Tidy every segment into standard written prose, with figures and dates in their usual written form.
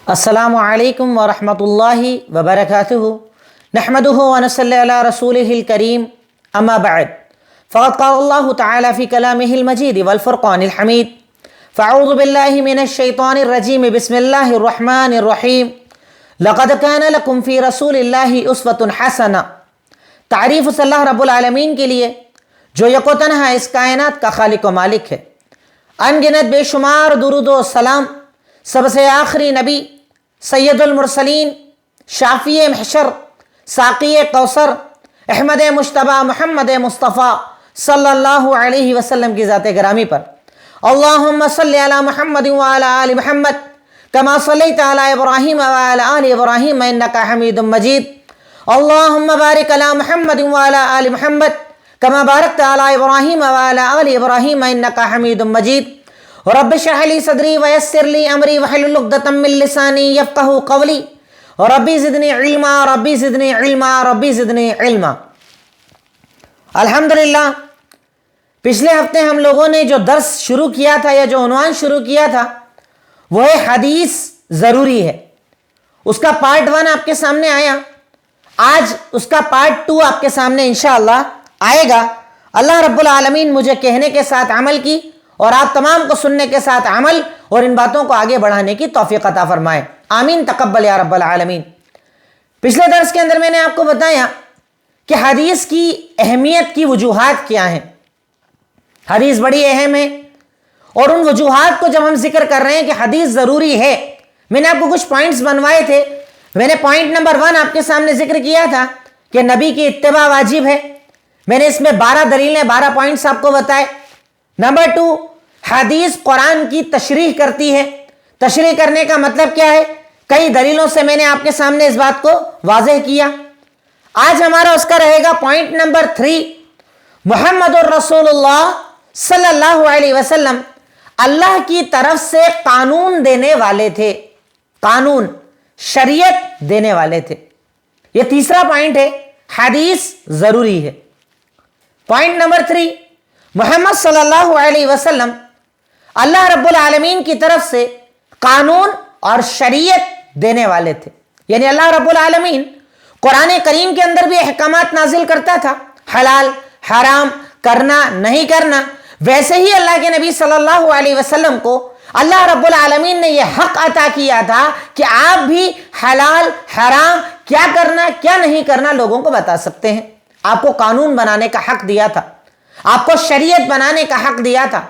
السلام علیکم ورحمۃ اللہ وبرکاتہ نحمده ونصلی علی رسولہ الکریم اما بعد فقد قال اللہ تعالی فی کلامہ المجید والفرقان الحمید فاعوذ باللہ من الشیطان الرجیم بسم اللہ الرحمن الرحیم لقد کان لکم فی رسول اللہ اسوۃ حسنہ۔ تعریف اس اللہ رب العالمین کے لیے جو یک و تنہا اس کائنات کا خالق و مالک ہے۔ ان گنت بے شمار درود و سلام سب سے آخری نبی سید المرسلین، شافی محشر، ساقی کوثر، احمد مجتبی محمد مصطفیٰ صلی اللہ علیہ وسلم کی ذات گرامی پر اللہم صلی علی محمد وعلی آل محمد کما صلیت علی ابراہیم وعلی آل ابراہیم انکا حمید مجید اللہم بارک علی محمد وعلی آل محمد کما بارکت علی ابراہیم وعلی آل ابراہیم انکا حمید مجید رب اشرح لی صدری ویسر لی امری واحلل عقدۃ من لسانی یفقہوا قولی ربی زدنی علما ربی زدنی علما ربی زدنی علما۔ الحمدللہ پچھلے ہفتے ہم لوگوں نے جو درس شروع کیا تھا یا جو عنوان شروع کیا تھا وہ ہے حدیث ضروری ہے۔ اس کا پارٹ 1 آپ کے سامنے آیا، آج اس کا پارٹ 2 آپ کے سامنے انشاءاللہ آئے گا۔ اللہ رب العالمین مجھے کہنے کے ساتھ عمل کی اور آپ تمام کو سننے کے ساتھ عمل اور ان باتوں کو آگے بڑھانے کی توفیق عطا فرمائے، آمین تقبل یا رب العالمین۔ پچھلے درس کے اندر میں نے آپ کو بتایا کہ حدیث کی اہمیت کی وجوہات کیا ہیں۔ حدیث بڑی اہم ہے اور ان وجوہات کو جب ہم ذکر کر رہے ہیں کہ حدیث ضروری ہے، میں نے آپ کو کچھ پوائنٹس بنوائے تھے۔ میں نے پوائنٹ نمبر 1 آپ کے سامنے ذکر کیا تھا کہ نبی کی اتباع واجب ہے۔ میں نے اس میں 12 دلیلیں 12 پوائنٹس آپ کو بتائے۔ نمبر 2، حدیث قرآن کی تشریح کرتی ہے۔ تشریح کرنے کا مطلب کیا ہے؟ کئی دلیلوں سے میں نے آپ کے سامنے اس بات کو واضح کیا۔ آج ہمارا اس کا رہے گا پوائنٹ نمبر 3، محمد الرسول اللہ صلی اللہ علیہ وسلم اللہ کی طرف سے قانون دینے والے تھے، قانون شریعت دینے والے تھے۔ یہ تیسرا پوائنٹ ہے، حدیث ضروری ہے۔ پوائنٹ نمبر 3، محمد صلی اللہ علیہ وسلم اللہ رب العالمین کی طرف سے قانون اور شریعت دینے والے تھے، یعنی اللہ رب العالمین قرآن کریم کے اندر بھی احکامات نازل کرتا تھا، حلال حرام کرنا نہیں کرنا۔ ویسے ہی اللہ کے نبی صلی اللہ علیہ وسلم کو اللہ رب العالمین نے یہ حق عطا کیا تھا کہ آپ بھی حلال حرام کیا کرنا کیا نہیں کرنا لوگوں کو بتا سکتے ہیں۔ آپ کو قانون بنانے کا حق دیا تھا، آپ کو شریعت بنانے کا حق دیا تھا،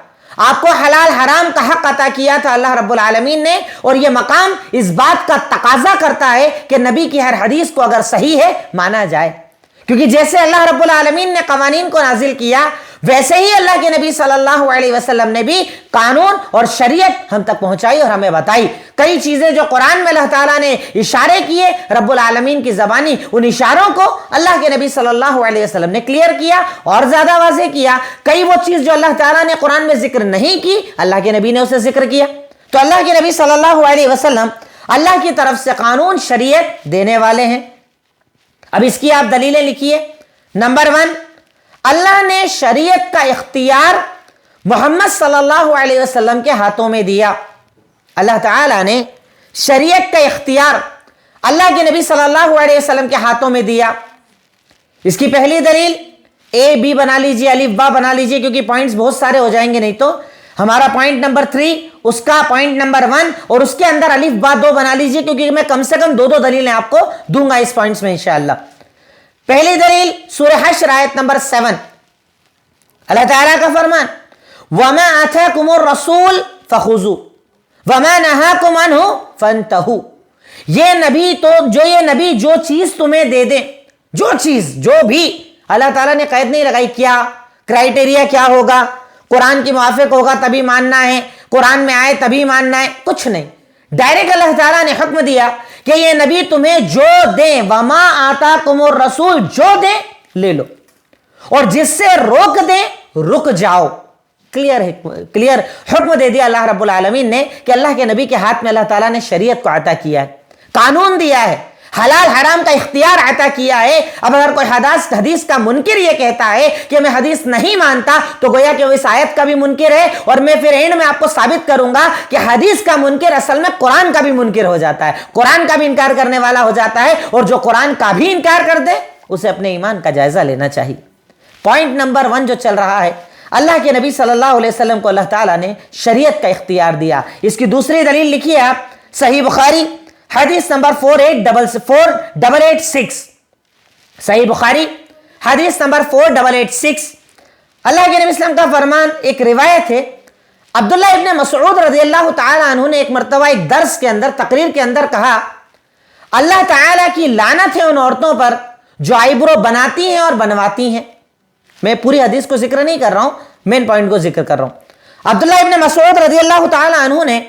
آپ کو حلال حرام کا حق عطا کیا تھا اللہ رب العالمین نے۔ اور یہ مقام اس بات کا تقاضا کرتا ہے کہ نبی کی ہر حدیث کو اگر صحیح ہے مانا جائے، کیونکہ جیسے اللہ رب العالمین نے قوانین کو نازل کیا ویسے ہی اللہ کے نبی صلی اللہ علیہ وسلم نے بھی قانون اور شریعت ہم تک پہنچائی اور ہمیں بتائی۔ کئی چیزیں جو قرآن میں اللہ تعالیٰ نے اشارے کیے رب العالمین کی زبانی، ان اشاروں کو اللہ کے نبی صلی اللہ علیہ وسلم نے کلیئر کیا اور زیادہ واضح کیا۔ کئی وہ چیز جو اللہ تعالیٰ نے قرآن میں ذکر نہیں کی اللہ کے نبی نے اسے ذکر کیا۔ تو اللہ کے نبی صلی اللہ علیہ وسلم اللہ کی طرف سے قانون شریعت دینے والے ہیں۔ اب اس کی آپ دلیلیں لکھیے۔ نمبر 1، اللہ نے شریعت کا اختیار محمد صلی اللہ علیہ وسلم کے ہاتھوں میں دیا۔ اللہ تعالیٰ نے شریعت کا اختیار اللہ کے نبی صلی اللہ علیہ وسلم کے ہاتھوں میں دیا۔ اس کی پہلی دلیل اے بی بنا لیجئے، الف با بنا لیجئے، کیونکہ پوائنٹس بہت سارے ہو جائیں گے نہیں تو۔ ہمارا پوائنٹ نمبر 3 اس کا پوائنٹ نمبر 1 اور اس کے اندر الف با 2 بنا لیجئے، کیونکہ میں کم سے کم 2 دلیلیں آپ کو دوں گا اس پوائنٹس میں انشاءاللہ۔ پہلی دلیل سورہ حشر آیت نمبر 7، اللہ تعالیٰ کا فرمان وَمَا آتَاكُمُ الرَّسُولُ فَخُذُوهُ وَمَا نَهَاكُمْ عَنْهُ فَانْتَهُوا۔ یہ نبی جو چیز تمہیں دے دیں، جو چیز جو بھی، اللہ تعالیٰ نے قید نہیں لگائی کیا کرائیٹیریا کیا ہوگا، قرآن کے موافق ہوگا تبھی ماننا ہے، قرآن میں آئے تبھی ماننا ہے، کچھ نہیں۔ ڈائریکٹ اللہ تعالیٰ نے حکم دیا کہ یہ نبی تمہیں جو دیں، وَمَا آتَاكُمُ الرَّسُولُ جو دیں لے لو، اور جس سے روک دیں رک جاؤ۔ کلیئر حکم دے دیا اللہ رب العالمین نے کہ اللہ کے نبی کے ہاتھ میں اللہ تعالیٰ نے شریعت کو عطا کیا ہے، قانون دیا ہے، حلال حرام کا اختیار عطا کیا ہے. اب اگر کوئی حدیث کا منکر یہ کہتا ہے کہ میں حدیث نہیں مانتا تو گویا کہ وہ اس آیت کا بھی منکر ہے, اور میں پھر اینڈ میں آپ کو ثابت کروں گا کہ حدیث کا منکر اصل میں قرآن کا بھی منکر ہو جاتا ہے, قرآن کا بھی انکار کرنے والا ہو جاتا ہے, اور جو قرآن کا بھی انکار کر دے اسے اپنے ایمان کا جائزہ لینا چاہیے. پوائنٹ نمبر 1 جو چل رہا ہے, اللہ کے نبی صلی اللہ علیہ وسلم کو اللہ تعالیٰ نے شریعت کا اختیار دیا. اس کی دوسری دلیل لکھیے آپ, صحیح بخاری حدیث نمبر 4886. صحیح بخاری حدیث نمبر 4886. اللہ کے نبی اسلام کا فرمان, ایک روایت ہے, عبداللہ ابن مسعود رضی اللہ تعالیٰ عنہ نے ایک مرتبہ ایک درس کے اندر, تقریر کے اندر کہا, اللہ تعالیٰ کی لعنت ہے ان عورتوں پر جو آئیبرو بناتی ہیں اور بنواتی ہیں. میں پوری حدیث کو ذکر نہیں کر رہا ہوں, مین پوائنٹ کو ذکر کر رہا ہوں. عبداللہ ابن مسعود رضی اللہ تعالیٰ عنہ نے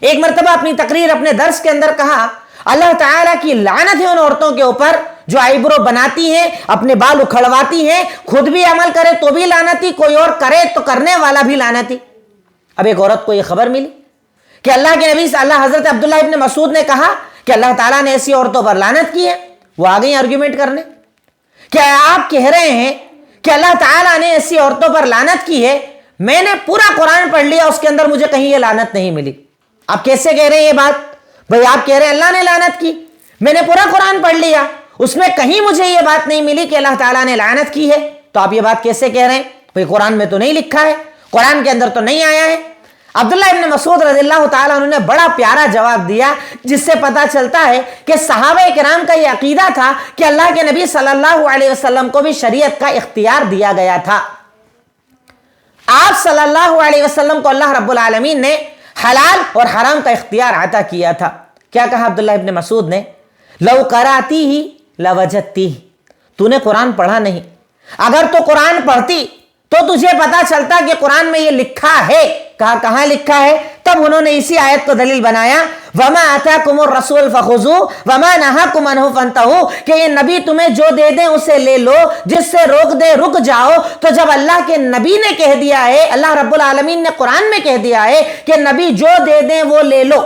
ایک مرتبہ اپنی تقریر, اپنے درس کے اندر کہا, اللہ تعالیٰ کی لعنت ہے ان عورتوں کے اوپر جو آئیبرو بناتی ہیں, اپنے بال اکھڑواتی ہیں, خود بھی عمل کرے تو بھی لعنتی, کوئی اور کرے تو کرنے والا بھی لعنتی. اب ایک عورت کو یہ خبر ملی کہ اللہ کے نبی اللہ حضرت عبداللہ ابن مسعود نے کہا کہ اللہ تعالیٰ نے ایسی عورتوں پر لعنت کی ہے. وہ آ گئی آرگیومنٹ کرنے, کیا آپ کہہ رہے ہیں کہ اللہ تعالیٰ نے ایسی عورتوں پر لعنت کی ہے؟ میں نے پورا قرآن پڑھ لیا, اس کے اندر مجھے کہیں یہ لعنت نہیں ملی. آپ کیسے کہہ رہے ہیں یہ بات؟ بھئی آپ کہہ رہے ہیں اللہ نے لعنت کی, میں نے پورا قرآن پڑھ لیا, اس میں کہیں مجھے یہ بات نہیں ملی کہ اللہ تعالیٰ نے لعنت کی ہے, تو آپ یہ بات کیسے کہہ رہے ہیں؟ بھئی قرآن میں تو نہیں لکھا ہے, قرآن کے اندر تو نہیں آیا ہے. عبداللہ ابن مسعود رضی اللہ تعالیٰ عنہ نے بڑا پیارا جواب دیا, جس سے پتا چلتا ہے کہ صحابہ کرام کا یہ عقیدہ تھا کہ اللہ کے نبی صلی اللہ علیہ وسلم کو بھی شریعت کا اختیار دیا گیا تھا. آپ صلی اللہ علیہ وسلم کو اللہ رب العالمین نے حلال اور حرام کا اختیار عطا کیا تھا. کیا کہا عبداللہ ابن مسعود نے؟ لو قراتی ہی لوجدتی, تو نے قرآن پڑھا نہیں, اگر تو قرآن پڑھتی تو تجھے پتا چلتا کہ قرآن میں یہ لکھا ہے. کہا کہاں لکھا ہے؟ تب انہوں نے اسی آیت کو دلیل بنایا, وما آتاکم الرسول فخذوہ وما نہاکم عنہ فانتہوا, کہ یہ نبی تمہیں جو دے دیں اسے لے لو, جس سے روک دے رک جاؤ. تو جب اللہ کے نبی نے کہہ دیا ہے, اللہ رب العالمین نے قرآن میں کہہ دیا ہے کہ نبی جو دے دیں وہ لے لو,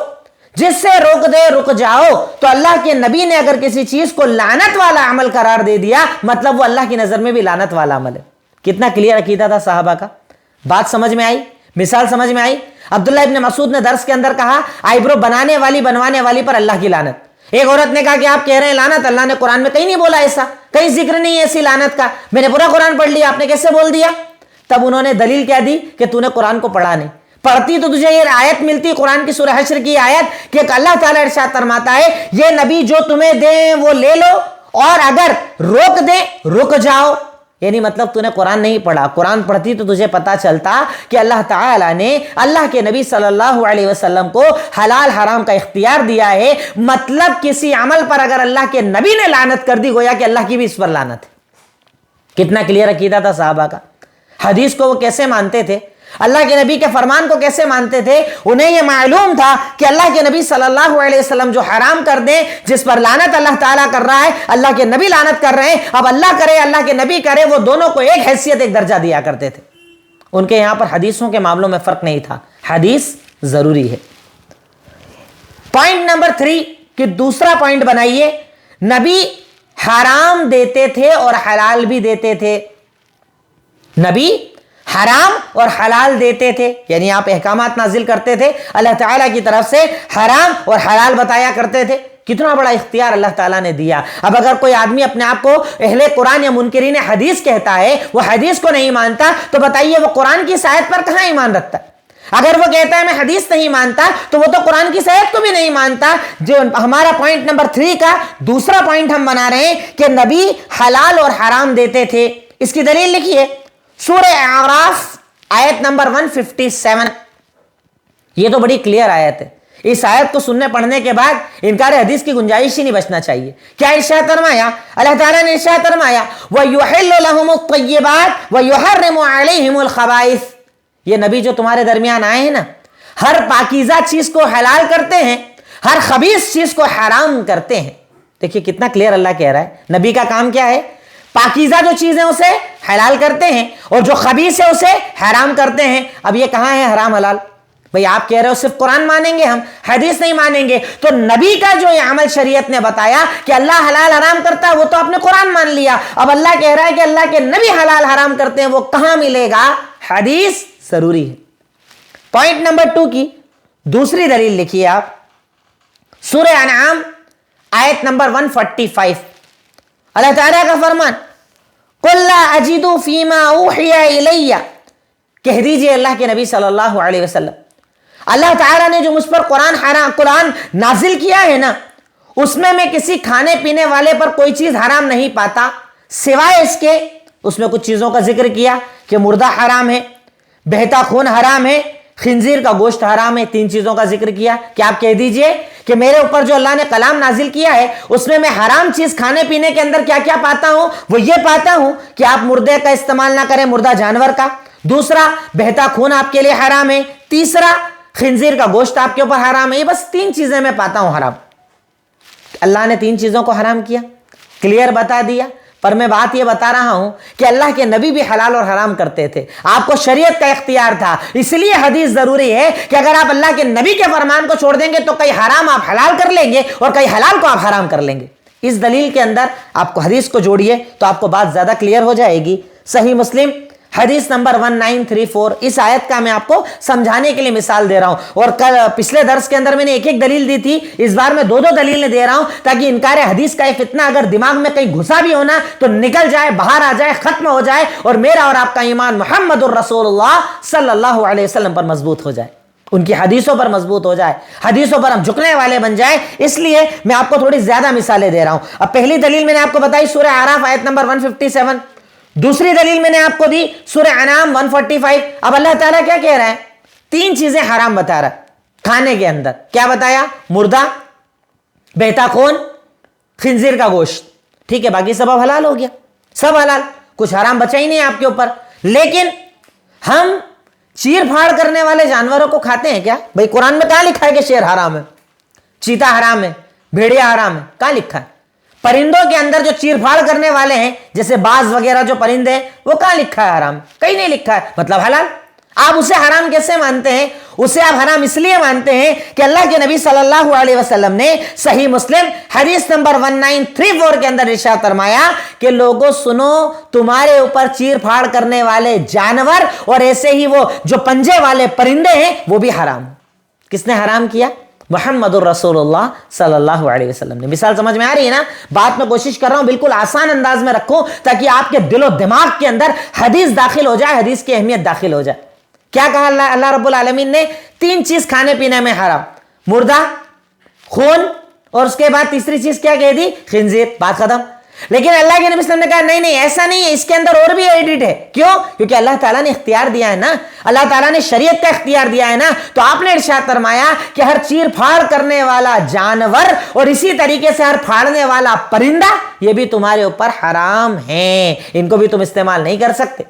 جس سے روک دے رک جاؤ, تو اللہ کے نبی نے اگر کسی چیز کو لعنت والا عمل قرار دے دیا, مطلب وہ اللہ کی نظر میں بھی لعنت والا عمل ہے. کتنا کلیئر عقیدہ تھا صحابہ کا. بات سمجھ میں آئی, مثال سمجھ میں آئی. عبداللہ ابن مسعود نے درس کے اندر کہا, آئیبرو بنانے والی بنوانے والی پر اللہ کی لعنت. ایک عورت نے کہا کہ آپ کہہ رہے ہیں لعنت, اللہ نے قرآن میں کہیں نہیں بولا ایسا, کہیں ذکر نہیں ہے ایسی لعنت کا, میں نے پورا قرآن پڑھ لیا, آپ نے کیسے بول دیا؟ تب انہوں نے دلیل کیا دی کہ تو نے قرآن کو پڑھا نہیں, پڑھتی تو تجھے یہ آیت ملتی, قرآن کی سورہ حشر کی آیت, کہ اللہ تعالیٰ ارشاد فرماتا ہے یہ نبی جو تمہیں دیں وہ لے لو, اور اگر روک دیں رک جاؤ. یعنی مطلب تو نے قرآن نہیں پڑھا, قرآن پڑھتی تو تجھے پتا چلتا کہ اللہ تعالیٰ نے اللہ کے نبی صلی اللہ علیہ وسلم کو حلال حرام کا اختیار دیا ہے. مطلب کسی عمل پر اگر اللہ کے نبی نے لعنت کر دی, گویا کہ اللہ کی بھی اس پر لعنت ہے. کتنا کلیئر عقیدہ تھا صحابہ کا. حدیث کو وہ کیسے مانتے تھے, اللہ کے نبی کے فرمان کو کیسے مانتے تھے؟ انہیں یہ معلوم تھا کہ اللہ کے نبی صلی اللہ علیہ وسلم جو حرام کر دیں, جس پر لعنت اللہ تعالیٰ کر رہا ہے, اللہ کے نبی لعنت کر رہے ہیں, اب اللہ کرے اللہ کے نبی کرے, وہ دونوں کو ایک حیثیت ایک درجہ دیا کرتے تھے. ان کے یہاں پر حدیثوں کے معاملوں میں فرق نہیں تھا, حدیث ضروری ہے. پوائنٹ نمبر 3 کہ دوسرا پوائنٹ بنائیے, نبی حرام دیتے تھے اور حلال بھی دیتے تھے. نبی حرام اور حلال دیتے تھے, یعنی آپ احکامات نازل کرتے تھے اللہ تعالیٰ کی طرف سے, حرام اور حلال بتایا کرتے تھے. کتنا بڑا اختیار اللہ تعالیٰ نے دیا. اب اگر کوئی آدمی اپنے آپ کو اہل قرآن یا منکرین حدیث کہتا ہے, وہ حدیث کو نہیں مانتا, تو بتائیے وہ قرآن کی آیت پر کہاں ایمان رکھتا ہے؟ اگر وہ کہتا ہے میں حدیث نہیں مانتا, تو وہ تو قرآن کی آیت کو بھی نہیں مانتا. جو ہمارا پوائنٹ نمبر 3 کا دوسرا پوائنٹ ہم بنا رہے ہیں کہ نبی حلال اور حرام دیتے تھے. اس کی دلیل لکھیے, سورہ اعراف آیت نمبر 157. یہ تو بڑی کلیئر آیت ہے. اس آیت کو سننے پڑھنے کے بعد انکار حدیث کی گنجائش ہی نہیں بچنا چاہیے. کیا ارشاد فرمایا اللہ تعالیٰ نے؟ ارشاد فرمایا وَيُحِلُّ لَهُمُ الطَّيِّبَاتِ وَيُحَرِّمُ عَلَيْهِمُ الْخَبَائِثِ. یہ نبی جو تمہارے درمیان آئے ہیں نا, ہر پاکیزہ چیز کو حلال کرتے ہیں, ہر خبیث چیز کو حرام کرتے ہیں. دیکھیے کتنا کلیئر اللہ کہہ رہا ہے. نبی کا کام کیا ہے؟ پاکیزہ جو چیزیں اسے حلال کرتے ہیں, اور جو خبیث ہے اسے حرام کرتے ہیں. اب یہ کہاں ہے حرام حلال؟ بھئی آپ کہہ رہے ہو صرف قرآن مانیں گے ہم، حدیث نہیں مانیں گے، تو نبی کا جو یہ عمل شریعت نے بتایا کہ اللہ حلال حرام کرتا ہے وہ تو آپ نے قرآن مان لیا، اب اللہ کہہ رہا ہے کہ اللہ کے نبی حلال حرام کرتے ہیں، وہ کہاں ملے گا؟ حدیث ضروری ہے۔ پوائنٹ نمبر 2 کی دوسری دلیل لکھیے آپ، سورہ انعام آیت نمبر 145، اللہ تعالیٰ کا فرمان قُلْ لَا أَجِدُ فِي مَا أُوحِيَ إِلَيَّ، کہہ دیجئے اللہ کے نبی صلی اللہ علیہ وسلم، اللہ تعالیٰ نے جو مجھ پر قرآن نازل کیا ہے نا، اس میں کسی کھانے پینے والے پر کوئی چیز حرام نہیں پاتا سوائے اس کے، اس میں کچھ چیزوں کا ذکر کیا کہ مردہ حرام ہے، بہتا خون حرام ہے، خنزیر کا گوشت حرام ہے، 3 چیزوں کا ذکر کیا کہ آپ کہہ دیجئے کہ میرے اوپر جو اللہ نے کلام نازل کیا ہے اس میں حرام چیز کھانے پینے کے اندر کیا کیا پاتا ہوں؟ وہ یہ پاتا ہوں کہ آپ مردے کا استعمال نہ کریں، مردہ جانور کا، دوسرا بہتا خون آپ کے لیے حرام ہے، تیسرا خنزیر کا گوشت آپ کے اوپر حرام ہے، یہ بس 3 چیزیں میں پاتا ہوں حرام۔ اللہ نے 3 چیزوں کو حرام کیا، کلیئر بتا دیا، پر میں بات یہ بتا رہا ہوں کہ اللہ کے نبی بھی حلال اور حرام کرتے تھے، آپ کو شریعت کا اختیار تھا، اس لیے حدیث ضروری ہے کہ اگر آپ اللہ کے نبی کے فرمان کو چھوڑ دیں گے تو کئی حرام آپ حلال کر لیں گے اور کئی حلال کو آپ حرام کر لیں گے۔ اس دلیل کے اندر آپ کو حدیث کو جوڑیے تو آپ کو بات زیادہ کلیئر ہو جائے گی۔ صحیح مسلم حدیث نمبر 1934، اس آیت کا میں آپ کو سمجھانے کے لیے مثال دے رہا ہوں، اور پچھلے درس کے اندر میں نے ایک دلیل دی تھی، اس بار میں 2 دلیلیں دے رہا ہوں تاکہ انکار حدیث کا یہ فتنہ اگر دماغ میں کہیں گھسا بھی ہونا تو نکل جائے، باہر آ جائے، ختم ہو جائے، اور میرا اور آپ کا ایمان محمد الرسول اللہ صلی اللہ علیہ وسلم پر مضبوط ہو جائے، ان کی حدیثوں پر مضبوط ہو جائے، حدیثوں پر ہم جھکنے والے بن جائیں۔ اس لیے میں آپ کو تھوڑی زیادہ مثالیں دے رہا ہوں۔ اب پہلی دلیل میں نے آپ کو بتائی سورہ اعراف آیت نمبر 157، دوسری دلیل میں نے آپ کو دی سورہ انعام 145۔ اب اللہ تعالیٰ کیا کہہ رہا ہے؟ 3 چیزیں حرام بتا رہا ہے کھانے کے اندر، کیا بتایا؟ مردہ، بہتا خون، خنزیر کا گوشت، ٹھیک ہے، باقی سب اب حلال ہو گیا، سب حلال، کچھ حرام بچا ہی نہیں آپ کے اوپر۔ لیکن ہم چیر پھاڑ کرنے والے جانوروں کو کھاتے ہیں کیا؟ بھئی قرآن میں کہاں لکھا ہے کہ شیر حرام ہے، چیتا حرام ہے، بھیڑیا حرام ہے؟ کہاں لکھا ہے؟ پرندوں کے اندر جو چیر پھاڑ کرنے والے ہیں جیسے باز وغیرہ جو پرندے ہیں وہ کہاں لکھا ہے حرام؟ کہیں نہیں لکھا ہے، مطلب حلال۔ آپ اسے حرام کیسے مانتے ہیں؟ اسے آپ حرام اس لیے مانتے ہیں کہ اللہ کے نبی صلی اللہ علیہ وسلم نے صحیح مسلم حدیث نمبر 1934 کے اندر ارشاد فرمایا کہ لوگوں سنو، تمہارے اوپر چیر پھاڑ کرنے والے جانور اور ایسے ہی وہ جو پنجے والے پرندے ہیں وہ بھی حرام۔ کس نے حرام کیا؟ محمد الرسول اللہ صلی اللہ علیہ وسلم نے۔ مثال سمجھ میں آ رہی ہے نا؟ بات میں کوشش کر رہا ہوں بالکل آسان انداز میں رکھوں تاکہ آپ کے دل و دماغ کے اندر حدیث داخل ہو جائے، حدیث کی اہمیت داخل ہو جائے۔ کیا کہا اللہ رب العالمین نے؟ 3 چیز کھانے پینے میں حرام، مردہ، خون، اور اس کے بعد تیسری چیز کیا کہہ دی؟ خنزیر، بات ختم۔ لیکن اللہ کے نبی صلی اللہ علیہ وسلم نے کہا نہیں ایسا نہیں ہے، اس کے اندر اور بھی ایڈٹ ہے۔ کیوں؟ کیونکہ اللہ تعالیٰ نے اختیار دیا ہے نا، اللہ تعالیٰ نے شریعت کا اختیار دیا ہے نا، تو آپ نے ارشاد فرمایا کہ ہر چیر پھاڑ کرنے والا جانور اور اسی طریقے سے ہر پھاڑنے والا پرندہ یہ بھی تمہارے اوپر حرام ہیں، ان کو بھی تم استعمال نہیں کر سکتے،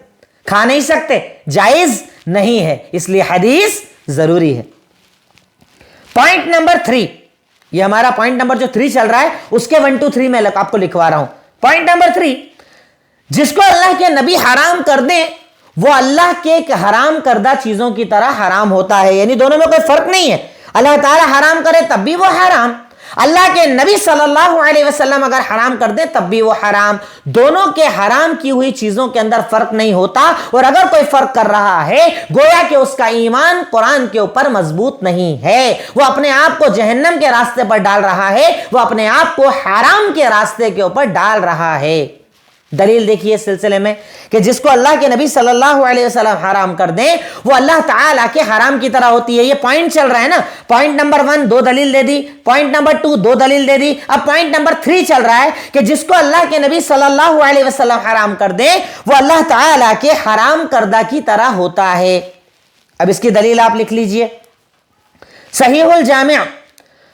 کھا نہیں سکتے، جائز نہیں ہے، اس لیے حدیث ضروری ہے۔ پوائنٹ نمبر 3، یہ ہمارا پوائنٹ نمبر جو 3 چل رہا ہے اس کے 1 2 3 میں آپ کو لکھوا رہا ہوں۔ پوائنٹ نمبر 3، جس کو اللہ کے نبی حرام کر دیں وہ اللہ کے حرام کردہ چیزوں کی طرح حرام ہوتا ہے، یعنی دونوں میں کوئی فرق نہیں ہے۔ اللہ تعالیٰ حرام کرے تب بھی وہ حرام، اللہ کے نبی صلی اللہ علیہ وسلم اگر حرام کر دیں تب بھی وہ حرام۔ دونوں کے حرام کی ہوئی چیزوں کے اندر فرق نہیں ہوتا، اور اگر کوئی فرق کر رہا ہے گویا کہ اس کا ایمان قرآن کے اوپر مضبوط نہیں ہے، وہ اپنے آپ کو جہنم کے راستے پر ڈال رہا ہے، وہ اپنے آپ کو حرام کے راستے کے اوپر ڈال رہا ہے۔ دلیل دیکھیے اس سلسلے میں کہ جس کو اللہ کے نبی صلی اللہ علیہ وسلم حرام کر دیں وہ اللہ تعالیٰ کے حرام کی طرح ہوتی ہے۔ یہ پوائنٹ چل رہا ہے نا، پوائنٹ نمبر 1 2 دلیل دے دی، پوائنٹ نمبر 2 2 دلیل دے دی، اب پوائنٹ نمبر 3 چل رہا ہے کہ جس کو اللہ کے نبی صلی اللہ علیہ وسلم حرام کر دیں وہ اللہ تعالیٰ کے حرام کردہ کی طرح ہوتا ہے۔ اب اس کی دلیل آپ لکھ لیجئے، صحیح الجامع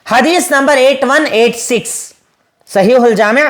حدیث نمبر 8186، صحیح الجامع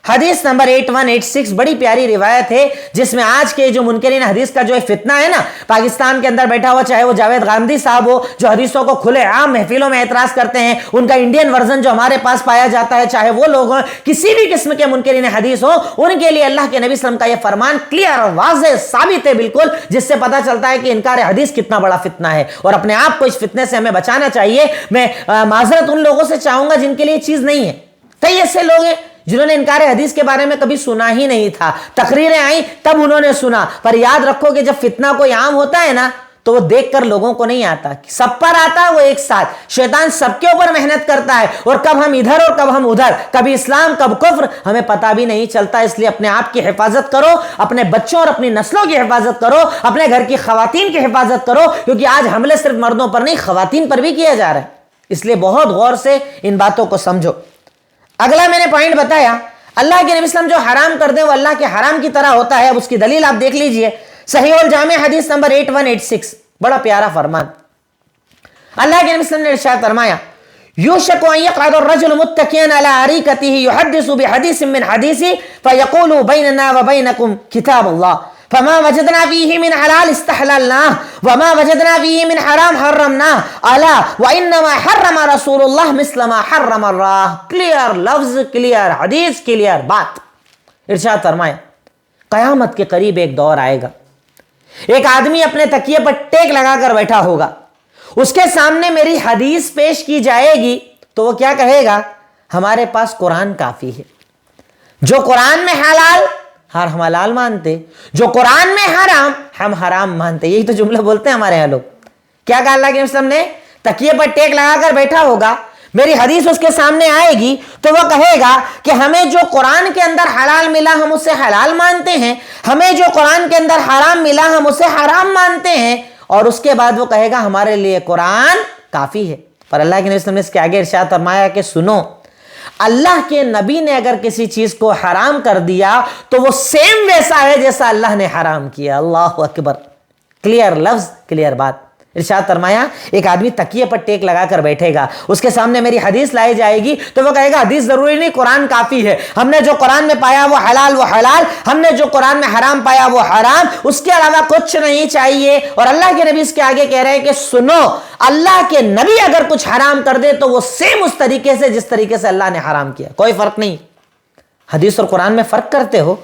حدیث نمبر 8186 بڑی پیاری روایت ہے جس میں آج کے جو منکرین حدیث کا جو فتنہ ہے نا پاکستان کے اندر بیٹھا ہوا، چاہے وہ جاوید غامدی صاحب ہو جو حدیثوں کو کھلے عام محفلوں میں اعتراض کرتے ہیں، ان کا انڈین ورژن جو ہمارے پاس پایا جاتا ہے، چاہے وہ لوگ ہوں کسی بھی قسم کے منکرین حدیث ہو، ان کے لیے اللہ کے نبی صلی اللہ علیہ وسلم کا یہ فرمان کلیئر اور واضح ثابت ہے بالکل، جس سے پتہ چلتا ہے کہ انکار حدیث کتنا بڑا فتنہ ہے اور اپنے آپ کو اس فتنے سے ہمیں بچانا چاہیے۔ میں معذرت ان لوگوں سے چاہوں گا جن کے لیے یہ چیز نہیں ہے۔ کئی ایسے لوگ ہیں جنہوں نے انکار حدیث کے بارے میں کبھی سنا ہی نہیں تھا، تقریریں آئیں تب انہوں نے سنا، پر یاد رکھو کہ جب فتنہ کوئی عام ہوتا ہے نا تو وہ دیکھ کر لوگوں کو نہیں آتا، سب پر آتا ہے وہ ایک ساتھ، شیطان سب کے اوپر محنت کرتا ہے اور کب ہم ادھر اور کب ہم ادھر، کبھی اسلام کب کفر، ہمیں پتہ بھی نہیں چلتا۔ اس لیے اپنے آپ کی حفاظت کرو، اپنے بچوں اور اپنی نسلوں کی حفاظت کرو، اپنے گھر کی خواتین کی حفاظت کرو، کیونکہ آج حملے صرف مردوں پر نہیں خواتین پر بھی کیا جا رہا ہے، اس لیے بہت غور سے ان باتوں کو سمجھو۔ اگلا میں نے پوائنٹ بتایا، اللہ کے نبی صلی اللہ علیہ وسلم جو حرام کر دے وہ اللہ کے حرام کی طرح ہوتا ہے۔ اب اس کی دلیل آپ دیکھ لیجئے، صحیح الجامع حدیث نمبر 8186، بڑا پیارا فرمان۔ اللہ کے نبی صلی اللہ علیہ وسلم نے ارشاد فرمایا، یوشک ان یقعد الرجل متکئا علی اریکته یحدث بحدیث من حدیثه فیقول بیننا وبینکم کتاب اللہ فما وجدنا فيه من حلال استحللناه وما وجدنا فيه من حرام حرمناه الا وانما حرم رسول الله مثل ما حرم الله۔ کلیئر لفظ، کلیئر حدیث، کلیئر بات۔ ارشاد فرمایا قیامت کے قریب ایک دور آئے گا، ایک آدمی اپنے تکیے پر ٹیک لگا کر بیٹھا ہوگا، اس کے سامنے میری حدیث پیش کی جائے گی تو وہ کیا کہے گا؟ ہمارے پاس قرآن کافی ہے، جو قرآن میں حلال ہم حلال مانتے، جو قرآن میں حرام ہم حرام مانتے۔ یہی تو جملہ بولتے ہیں ہمارے یہاں لوگ۔ کیا کہا اللہ کے نبی صلی اللہ علیہ وسلم نے؟ تکیے پر ٹیک لگا کر بیٹھا ہوگا، میری حدیث اس کے سامنے آئے گی تو وہ کہے گا کہ ہمیں جو قرآن کے اندر حلال ملا ہم اسے حلال مانتے ہیں، ہمیں جو قرآن کے اندر حرام ملا ہم اسے حرام مانتے ہیں، اور اس کے بعد وہ کہے گا ہمارے لیے قرآن کافی ہے۔ پر اللہ کے نبی صلی اللہ علیہ وسلم نے اس کے آگے ارشاد فرمایا کہ سنو، اللہ کے نبی نے اگر کسی چیز کو حرام کر دیا تو وہ سیم ویسا ہے جیسا اللہ نے حرام کیا۔ اللہ اکبر، کلیئر لفظ، کلیئر بات۔ ارشاد فرمایا ایک آدمی تکیے پر ٹیک لگا کر بیٹھے گا، اس کے سامنے میری حدیث لائی جائے گی تو وہ کہے گا حدیث ضروری نہیں، قرآن کافی ہے، ہم نے جو قرآن میں پایا وہ حلال، ہم نے جو قرآن میں حرام پایا وہ حرام، اس کے علاوہ کچھ نہیں چاہیے۔ اور اللہ کے نبی اس کے آگے کہہ رہے ہیں کہ سنو، اللہ کے نبی اگر کچھ حرام کر دے تو وہ سیم اس طریقے سے جس طریقے سے اللہ نے حرام کیا، کوئی فرق نہیں۔ حدیث اور قرآن میں فرق کرتے ہو،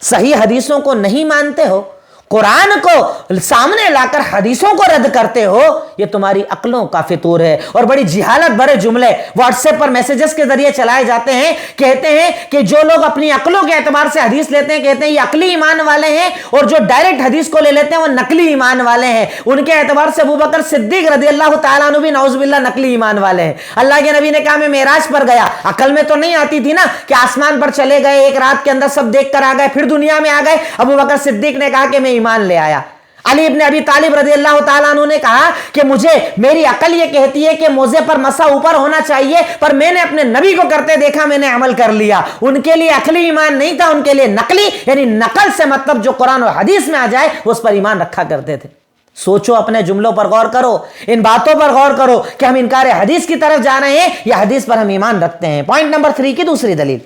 صحیح حدیثوں کو نہیں مانتے ہو، قرآن کو سامنے لا کر حدیثوں کو رد کرتے ہو، یہ تمہاری عقلوں کا فطور ہے۔ اور بڑی جہالت بھرے جملے واٹس ایپ پر میسیجز کے ذریعے چلائے جاتے ہیں، کہتے ہیں کہ جو لوگ اپنی عقلوں کے اعتبار سے حدیث لیتے ہیں کہتے ہیں یہ عقلی ایمان والے ہیں، اور جو ڈائریکٹ حدیث کو لے لیتے ہیں وہ نقلی ایمان والے ہیں۔ ان کے اعتبار سے ابوبکر صدیق رضی اللہ تعالیٰ عنہ بھی نعوذ باللہ نقلی ایمان والے ہیں۔ اللہ کے نبی نے کہا میں معراج پر گیا، عقل میں تو نہیں آتی تھی نا کہ آسمان پر چلے گئے، ایک رات کے اندر سب دیکھ کر آ گئے، پھر دنیا میں آ گئے۔ ابوبکر صدیق نے کہا کہ میں ایمان لے آیا۔ علی ابن ابی طالب رضی اللہ تعالیٰ عنہ نے کہا کہ مجھے میری عقل یہ کہتی ہے کہ موزے پر مسا اوپر ہونا چاہیے، پر میں نے اپنے نبی کو کرتے دیکھا، میں نے عمل کر لیا۔ ان کے لیے عقلی ایمان نہیں تھا، ان کے لیے نقلی، یعنی نقل سے مطلب جو قرآن اور حدیث میں آ جائے وہ اس پر ایمان رکھا کرتے تھے۔ سوچو، اپنے جملوں پر غور کرو، ان باتوں پر غور کرو کہ ہم انکار حدیث کی طرف جا رہے ہیں یا حدیث پر ہم ایمان رکھتے ہیں۔ پوائنٹ نمبر 3 کی دوسری دلیل،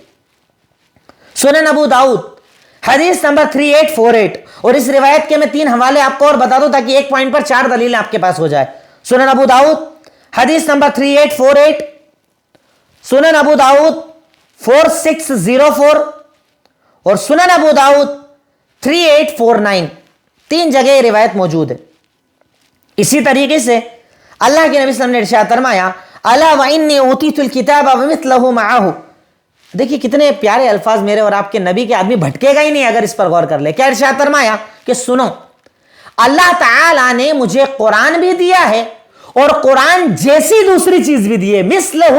سنن ابو داؤد حدیث نمبر 3848، اور اس روایت کے میں 3 حوالے آپ کو اور بتا دوں تاکہ ایک پوائنٹ پر 4 دلیلیں آپ کے پاس ہو جائے۔ سنن ابو داؤد حدیث نمبر 3848، سنن ابو داؤد 4604 اور سنن ابو داؤد 3849، 3 جگہ یہ روایت موجود ہے۔ اسی طریقے سے اللہ کے نبی صلی اللہ علیہ وسلم نے ارشاد فرمایا الا وانی اوتیت الکتاب ومثلہ معہ۔ دیکھیے کتنے پیارے الفاظ میرے اور آپ کے نبی کے، آدمی بھٹکے گا ہی نہیں اگر اس پر غور کر لے۔ کیا ارشاد فرمایا کہ سنو، اللہ تعالیٰ نے مجھے قرآن بھی دیا ہے اور قرآن جیسی دوسری چیز بھی دی ہے، مثلہ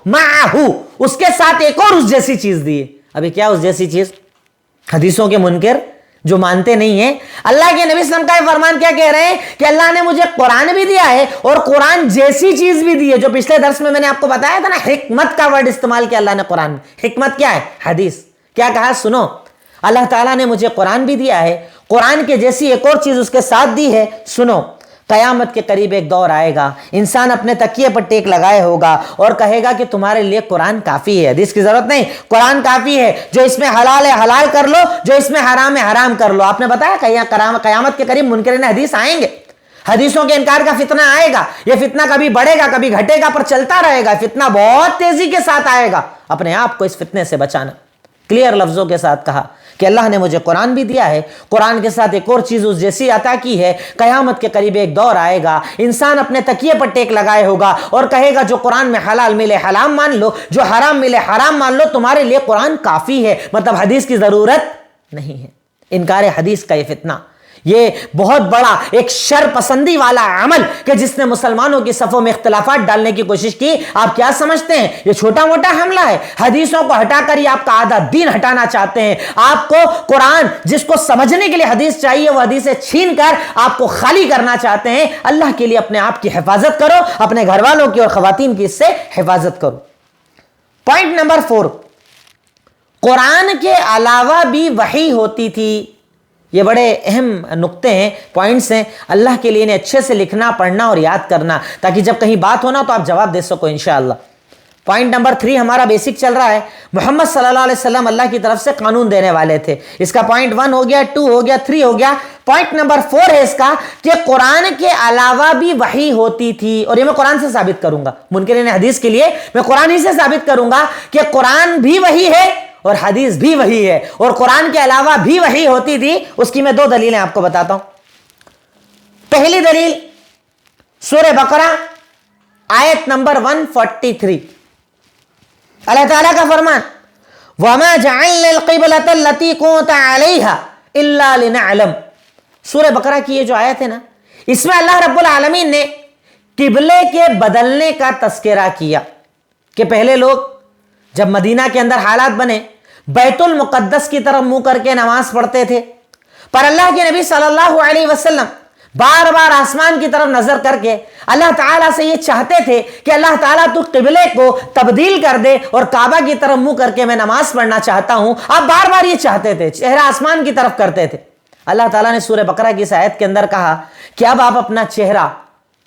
معہ، اس کے ساتھ ایک اور اس جیسی چیز دی ہے۔ ابھی کیا اس جیسی چیز؟ حدیثوں کے منکر جو مانتے نہیں ہیں، اللہ کے نبی صلی اللہ علیہ وسلم کا یہ فرمان کیا کہہ رہے ہیں کہ اللہ نے مجھے قرآن بھی دیا ہے اور قرآن جیسی چیز بھی دی ہے۔ جو پچھلے درس میں نے آپ کو بتایا تھا نا، حکمت کا ورڈ استعمال کیا اللہ نے قرآن میں۔ حکمت کیا ہے؟ حدیث۔ کیا کہا؟ سنو، اللہ تعالیٰ نے مجھے قرآن بھی دیا ہے، قرآن کے جیسی ایک اور چیز اس کے ساتھ دی ہے۔ سنو، قیامت کے قریب ایک دور آئے گا، انسان اپنے تکیے پر ٹیک لگائے ہوگا اور کہے گا کہ تمہارے لیے قرآن کافی ہے، حدیث کی ضرورت نہیں، قرآن کافی ہے، جو اس میں حلال ہے حلال کر لو، جو اس میں حرام ہے حرام کر لو۔ آپ نے بتایا کہ قیامت کے قریب منکرین حدیث آئیں گے، حدیثوں کے انکار کا فتنہ آئے گا، یہ فتنہ کبھی بڑھے گا کبھی گھٹے گا پر چلتا رہے گا، فتنہ بہت تیزی کے ساتھ آئے گا، اپنے آپ کو اس فتنے سے بچانا۔ کلیئر لفظوں کے ساتھ کہا کہ اللہ نے مجھے قرآن بھی دیا ہے، قرآن کے ساتھ ایک اور چیز اس جیسی عطا کی ہے، قیامت کے قریب ایک دور آئے گا، انسان اپنے تکیے پر ٹیک لگائے ہوگا اور کہے گا جو قرآن میں حلال ملے حرام مان لو، جو حرام ملے حرام مان لو، تمہارے لیے قرآن کافی ہے، مطلب حدیث کی ضرورت نہیں ہے۔ انکار حدیث کا یہ فتنہ، یہ بہت بڑا ایک شر پسندی والا عمل کہ جس نے مسلمانوں کی صفوں میں اختلافات ڈالنے کی کوشش کی، آپ کیا سمجھتے ہیں یہ چھوٹا موٹا حملہ ہے؟ حدیثوں کو ہٹا کر یہ آپ کا آدھا دین ہٹانا چاہتے ہیں، آپ کو قرآن جس کو سمجھنے کے لیے حدیث چاہیے وہ حدیثیں چھین کر آپ کو خالی کرنا چاہتے ہیں۔ اللہ کے لیے اپنے آپ کی حفاظت کرو، اپنے گھر والوں کی اور خواتین کی اس سے حفاظت کرو۔ پوائنٹ نمبر 4، قرآن کے علاوہ بھی وحی ہوتی تھی۔ یہ بڑے اہم نقطے ہیں، پوائنٹس ہیں، اللہ کے لیے انہیں اچھے سے لکھنا پڑھنا اور یاد کرنا تاکہ جب کہیں بات ہونا تو آپ جواب دے سکو انشاءاللہ۔ پوائنٹ نمبر 3 ہمارا بیسک چل رہا ہے، محمد صلی اللہ علیہ وسلم اللہ کی طرف سے قانون دینے والے تھے، اس کا پوائنٹ 1 ہو گیا، 2 ہو گیا، 3 ہو گیا۔ پوائنٹ نمبر 4 ہے اس کا کہ قرآن کے علاوہ بھی وحی ہوتی تھی، اور یہ میں قرآن سے ثابت کروں گا، منکرین حدیث کے لیے میں قرآن ہی سے ثابت کروں گا کہ قرآن بھی وحی ہے اور حدیث بھی وحی ہے، اور قرآن کے علاوہ بھی وحی ہوتی تھی۔ اس کی میں 2 دلیلیں آپ کو بتاتا ہوں۔ پہلی دلیل سورہ بقرہ آیت نمبر 143، اللہ تعالیٰ کا فرمان وَمَا جَعَلْنَا الْقِبْلَةَ الَّتِي كُنْتَ عَلَيْهَا إِلَّا لِنَعْلَمَ، سورہ بقرہ کی یہ جو آیت ہے نا، اس میں اللہ رب العالمین نے قبلے کے بدلنے کا تذکرہ کیا کہ پہلے لوگ جب مدینہ کے اندر حالات بنے بیت المقدس کی طرف منہ کر کے نماز پڑھتے تھے، پر اللہ کے نبی صلی اللہ علیہ وسلم بار بار آسمان کی طرف نظر کر کے اللہ تعالیٰ سے یہ چاہتے تھے کہ اللہ تعالیٰ تو قبلے کو تبدیل کر دے اور کعبہ کی طرف منہ کر کے میں نماز پڑھنا چاہتا ہوں۔ آپ بار بار یہ چاہتے تھے، چہرہ آسمان کی طرف کرتے تھے۔ اللہ تعالیٰ نے سورہ بقرہ کی اس آیت کے اندر کہا کہ اب آپ اپنا چہرہ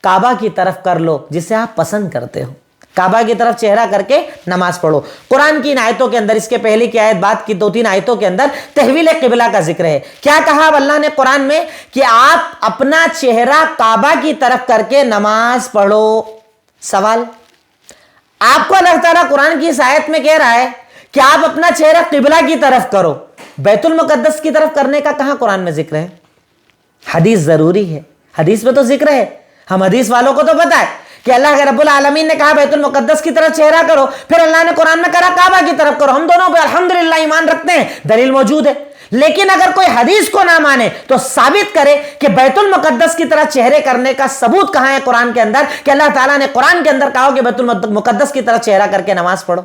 کعبہ کی طرف کر لو جسے آپ پسند کرتے ہو، کعبہ کی طرف چہرہ کر کے نماز پڑھو۔ قرآن کی ان آیتوں کے اندر، اس کے پہلے کی آیت بعد کی 2-3 آیتوں کے اندر تحویل قبلہ کا ذکر ہے۔ کیا کہا اب اللہ نے قرآن میں کہ آپ اپنا چہرہ کعبہ کی طرف کر کے نماز پڑھو۔ سوال، آپ کو اللہ تعالیٰ قرآن کی اس آیت میں کہہ رہا ہے کہ آپ اپنا چہرہ قبلہ کی طرف کرو، بیت المقدس کی طرف کرنے کا کہاں قرآن میں ذکر ہے؟ حدیث ضروری ہے، حدیث میں تو ذکر ہے، ہم حدیث والوں کو تو پتا ہے کہ اللہ کے رب العالمین نے کہا بیت المقدس کی طرف چہرہ کرو، پھر اللہ نے قرآن میں کہا کعبہ کی طرف کرو۔ ہم دونوں پہ الحمدللہ ایمان رکھتے ہیں، دلیل موجود ہے، لیکن اگر کوئی حدیث کو نہ مانے تو ثابت کرے کہ بیت المقدس کی طرح چہرے کرنے کا ثبوت کہاں ہے قرآن کے اندر، کہ اللہ تعالیٰ نے قرآن کے اندر کہا کہ بیت المقدس کی طرف چہرہ کر کے نماز پڑھو،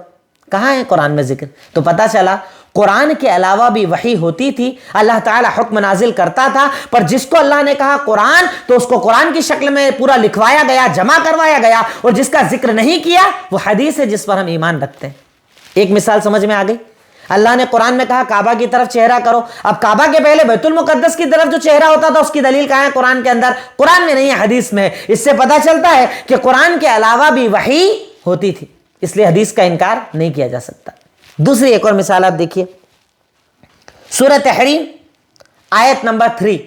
کہاں ہے قرآن میں ذکر؟ تو پتہ چلا قرآن کے علاوہ بھی وحی ہوتی تھی، اللہ تعالیٰ حکم نازل کرتا تھا، پر جس کو اللہ نے کہا قرآن تو اس کو قرآن کی شکل میں پورا لکھوایا گیا، جمع کروایا گیا، اور جس کا ذکر نہیں کیا وہ حدیث ہے جس پر ہم ایمان رکھتے ہیں۔ ایک مثال سمجھ میں آ گئی؟ اللہ نے قرآن میں کہا کعبہ کی طرف چہرہ کرو، اب کعبہ کے پہلے بیت المقدس کی طرف جو چہرہ ہوتا تھا اس کی دلیل کہاں ہے قرآن کے اندر؟ قرآن میں نہیں ہے، حدیث میں ہے۔ اس سے پتہ چلتا ہے کہ قرآن کے علاوہ بھی وحی ہوتی تھی، اس لیے حدیث کا انکار نہیں کیا جا سکتا۔ دوسری ایک اور مثال آپ دیکھیے، سورہ تحریم آیت نمبر 3۔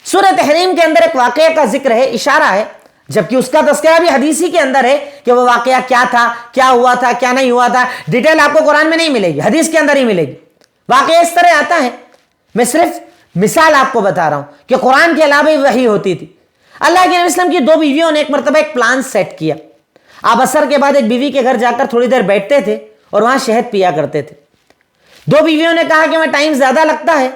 سورہ تحریم کے اندر ایک واقعہ کا ذکر ہے، اشارہ ہے، جبکہ اس کا تذکرہ بھی حدیثی کے اندر ہے کہ وہ واقعہ کیا تھا، کیا ہوا تھا، کیا نہیں ہوا تھا، ڈیٹیل آپ کو قرآن میں نہیں ملے گی، حدیث کے اندر ہی ملے گی۔ واقعہ اس طرح آتا ہے، میں صرف مثال آپ کو بتا رہا ہوں کہ قرآن کے علاوہ وحی ہوتی تھی۔ اللہ کے نبی وسلم کی 2 بیویوں نے ایک مرتبہ ایک پلان سیٹ کیا۔ آپ عصر کے بعد ایک بیوی کے گھر جا کر تھوڑی دیر بیٹھتے تھے اور وہاں شہد پیا کرتے تھے۔ 2 بیویوں نے کہا کہ میں ٹائم زیادہ لگتا ہے،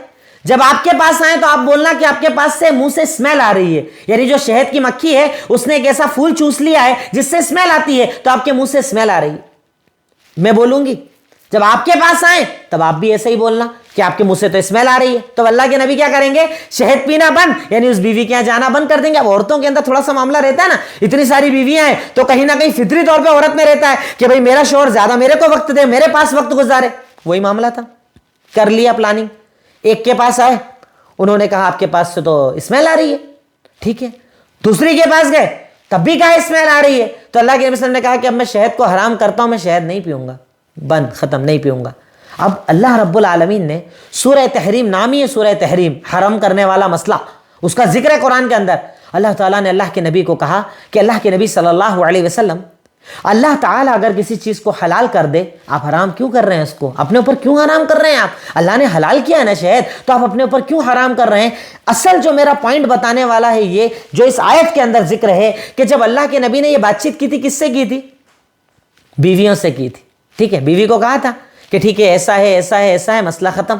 جب آپ کے پاس آئیں تو آپ بولنا کہ آپ کے پاس سے منہ سے اسمیل آ رہی ہے، یعنی جو شہد کی مکھی ہے اس نے ایک ایسا پھول چوس لیا ہے جس سے اسمیل آتی ہے، تو آپ کے منہ سے اسمیل آ رہی ہے۔ میں بولوں گی جب آپ کے پاس آئیں تب آپ بھی ایسا ہی بولنا کہ آپ کے منہ سے تو اسمیل آ رہی ہے۔ تو اللہ کے نبی کیا کریں گے؟ شہد پینا بند، یعنی اس بیوی کے یہاں جانا بند کر دیں گے۔ اب عورتوں کے اندر تھوڑا سا معاملہ رہتا ہے نا، اتنی ساری بیویاں ہیں تو کہیں نہ کہیں فطری طور پہ عورت میں رہتا ہے کہ بھئی میرا شوہر زیادہ میرے کو وقت دے، میرے پاس وقت گزارے۔ وہی معاملہ تھا، کر لیا پلاننگ، ایک کے پاس آئے، انہوں نے کہا آپ کے پاس سے تو اسمیل آ رہی ہے، ٹھیک ہے، دوسری کے پاس گئے تب بھی کہا اسمیل آ رہی ہے، تو اللہ کے نبی صلی اللہ علیہ وسلم نے کہا کہ اب میں شہد کو حرام کرتا ہوں، میں شہد نہیں پیوں گا، بند، ختم، نہیں پیوں گا۔ اب اللہ رب العالمین نے سورہ تحریم، نام ہی ہے سورہ تحریم، حرام کرنے والا مسئلہ، اس کا ذکر ہے قرآن کے اندر۔ اللہ تعالیٰ نے اللہ کے نبی کو کہا کہ اللہ کے نبی صلی اللہ علیہ وسلم، اللہ تعالیٰ اگر کسی چیز کو حلال کر دے، آپ حرام کیوں کر رہے ہیں؟ اس کو اپنے اوپر کیوں حرام کر رہے ہیں؟ آپ، اللہ نے حلال کیا ہے نا شہد، تو آپ اپنے اوپر کیوں حرام کر رہے ہیں؟ اصل جو میرا پوائنٹ بتانے والا ہے یہ جو اس آیت کے اندر ذکر ہے کہ جب اللہ کے نبی نے یہ بات چیت کی تھی، کس سے کی تھی؟ بیویوں سے کی تھی، ٹھیک ہے، بیوی کو کہا تھا کہ ٹھیک ہے ایسا ہے ایسا ہے ایسا ہے، مسئلہ ختم۔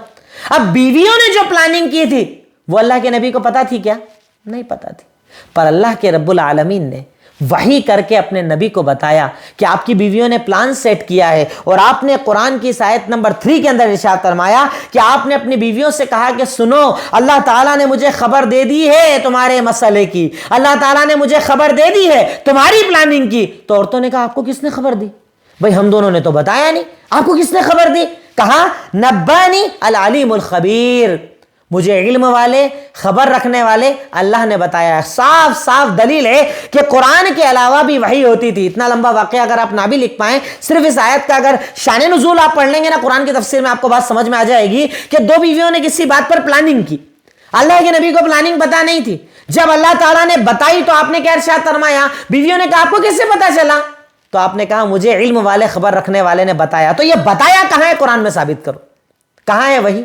اب بیویوں نے جو پلاننگ کی تھی وہ اللہ کے نبی کو پتا تھی کیا؟ نہیں پتا تھی، پر اللہ کے رب العالمین نے وحی کر کے اپنے نبی کو بتایا کہ آپ کی بیویوں نے پلان سیٹ کیا ہے، اور آپ نے قرآن کی آیت نمبر 3 کے اندر ارشاد فرمایا کہ آپ نے اپنی بیویوں سے کہا کہ سنو، اللہ تعالیٰ نے مجھے خبر دے دی ہے تمہارے مسئلے کی، اللہ تعالیٰ نے مجھے خبر دے دی ہے تمہاری پلاننگ کی۔ تو عورتوں نے کہا آپ کو کس نے خبر دی؟ بھئی ہم دونوں نے تو بتایا نہیں، آپ کو کس نے خبر دی؟ کہا نبانی العلیم الخبیر، مجھے علم والے، خبر رکھنے والے اللہ نے بتایا۔ صاف صاف دلیل ہے کہ قرآن کے علاوہ بھی وحی ہوتی تھی۔ اتنا لمبا واقعہ اگر آپ نہ بھی لکھ پائیں، صرف اس آیت کا اگر شان نزول آپ پڑھ لیں گے نا قرآن کی تفسیر میں، آپ کو بات سمجھ میں آ جائے گی کہ دو بیویوں نے کسی بات پر پلاننگ کی، اللہ کے نبی کو پلاننگ پتا نہیں تھی، جب اللہ تعالیٰ نے بتائی تو آپ نے کیا ارشاد فرمایا؟ بیویوں نے کہا آپ کو کس سے پتا چلا؟ تو آپ نے کہا مجھے علم والے، خبر رکھنے والے نے بتایا۔ تو یہ بتایا کہاں ہے؟ قرآن میں ثابت کرو، کہاں ہے وحی؟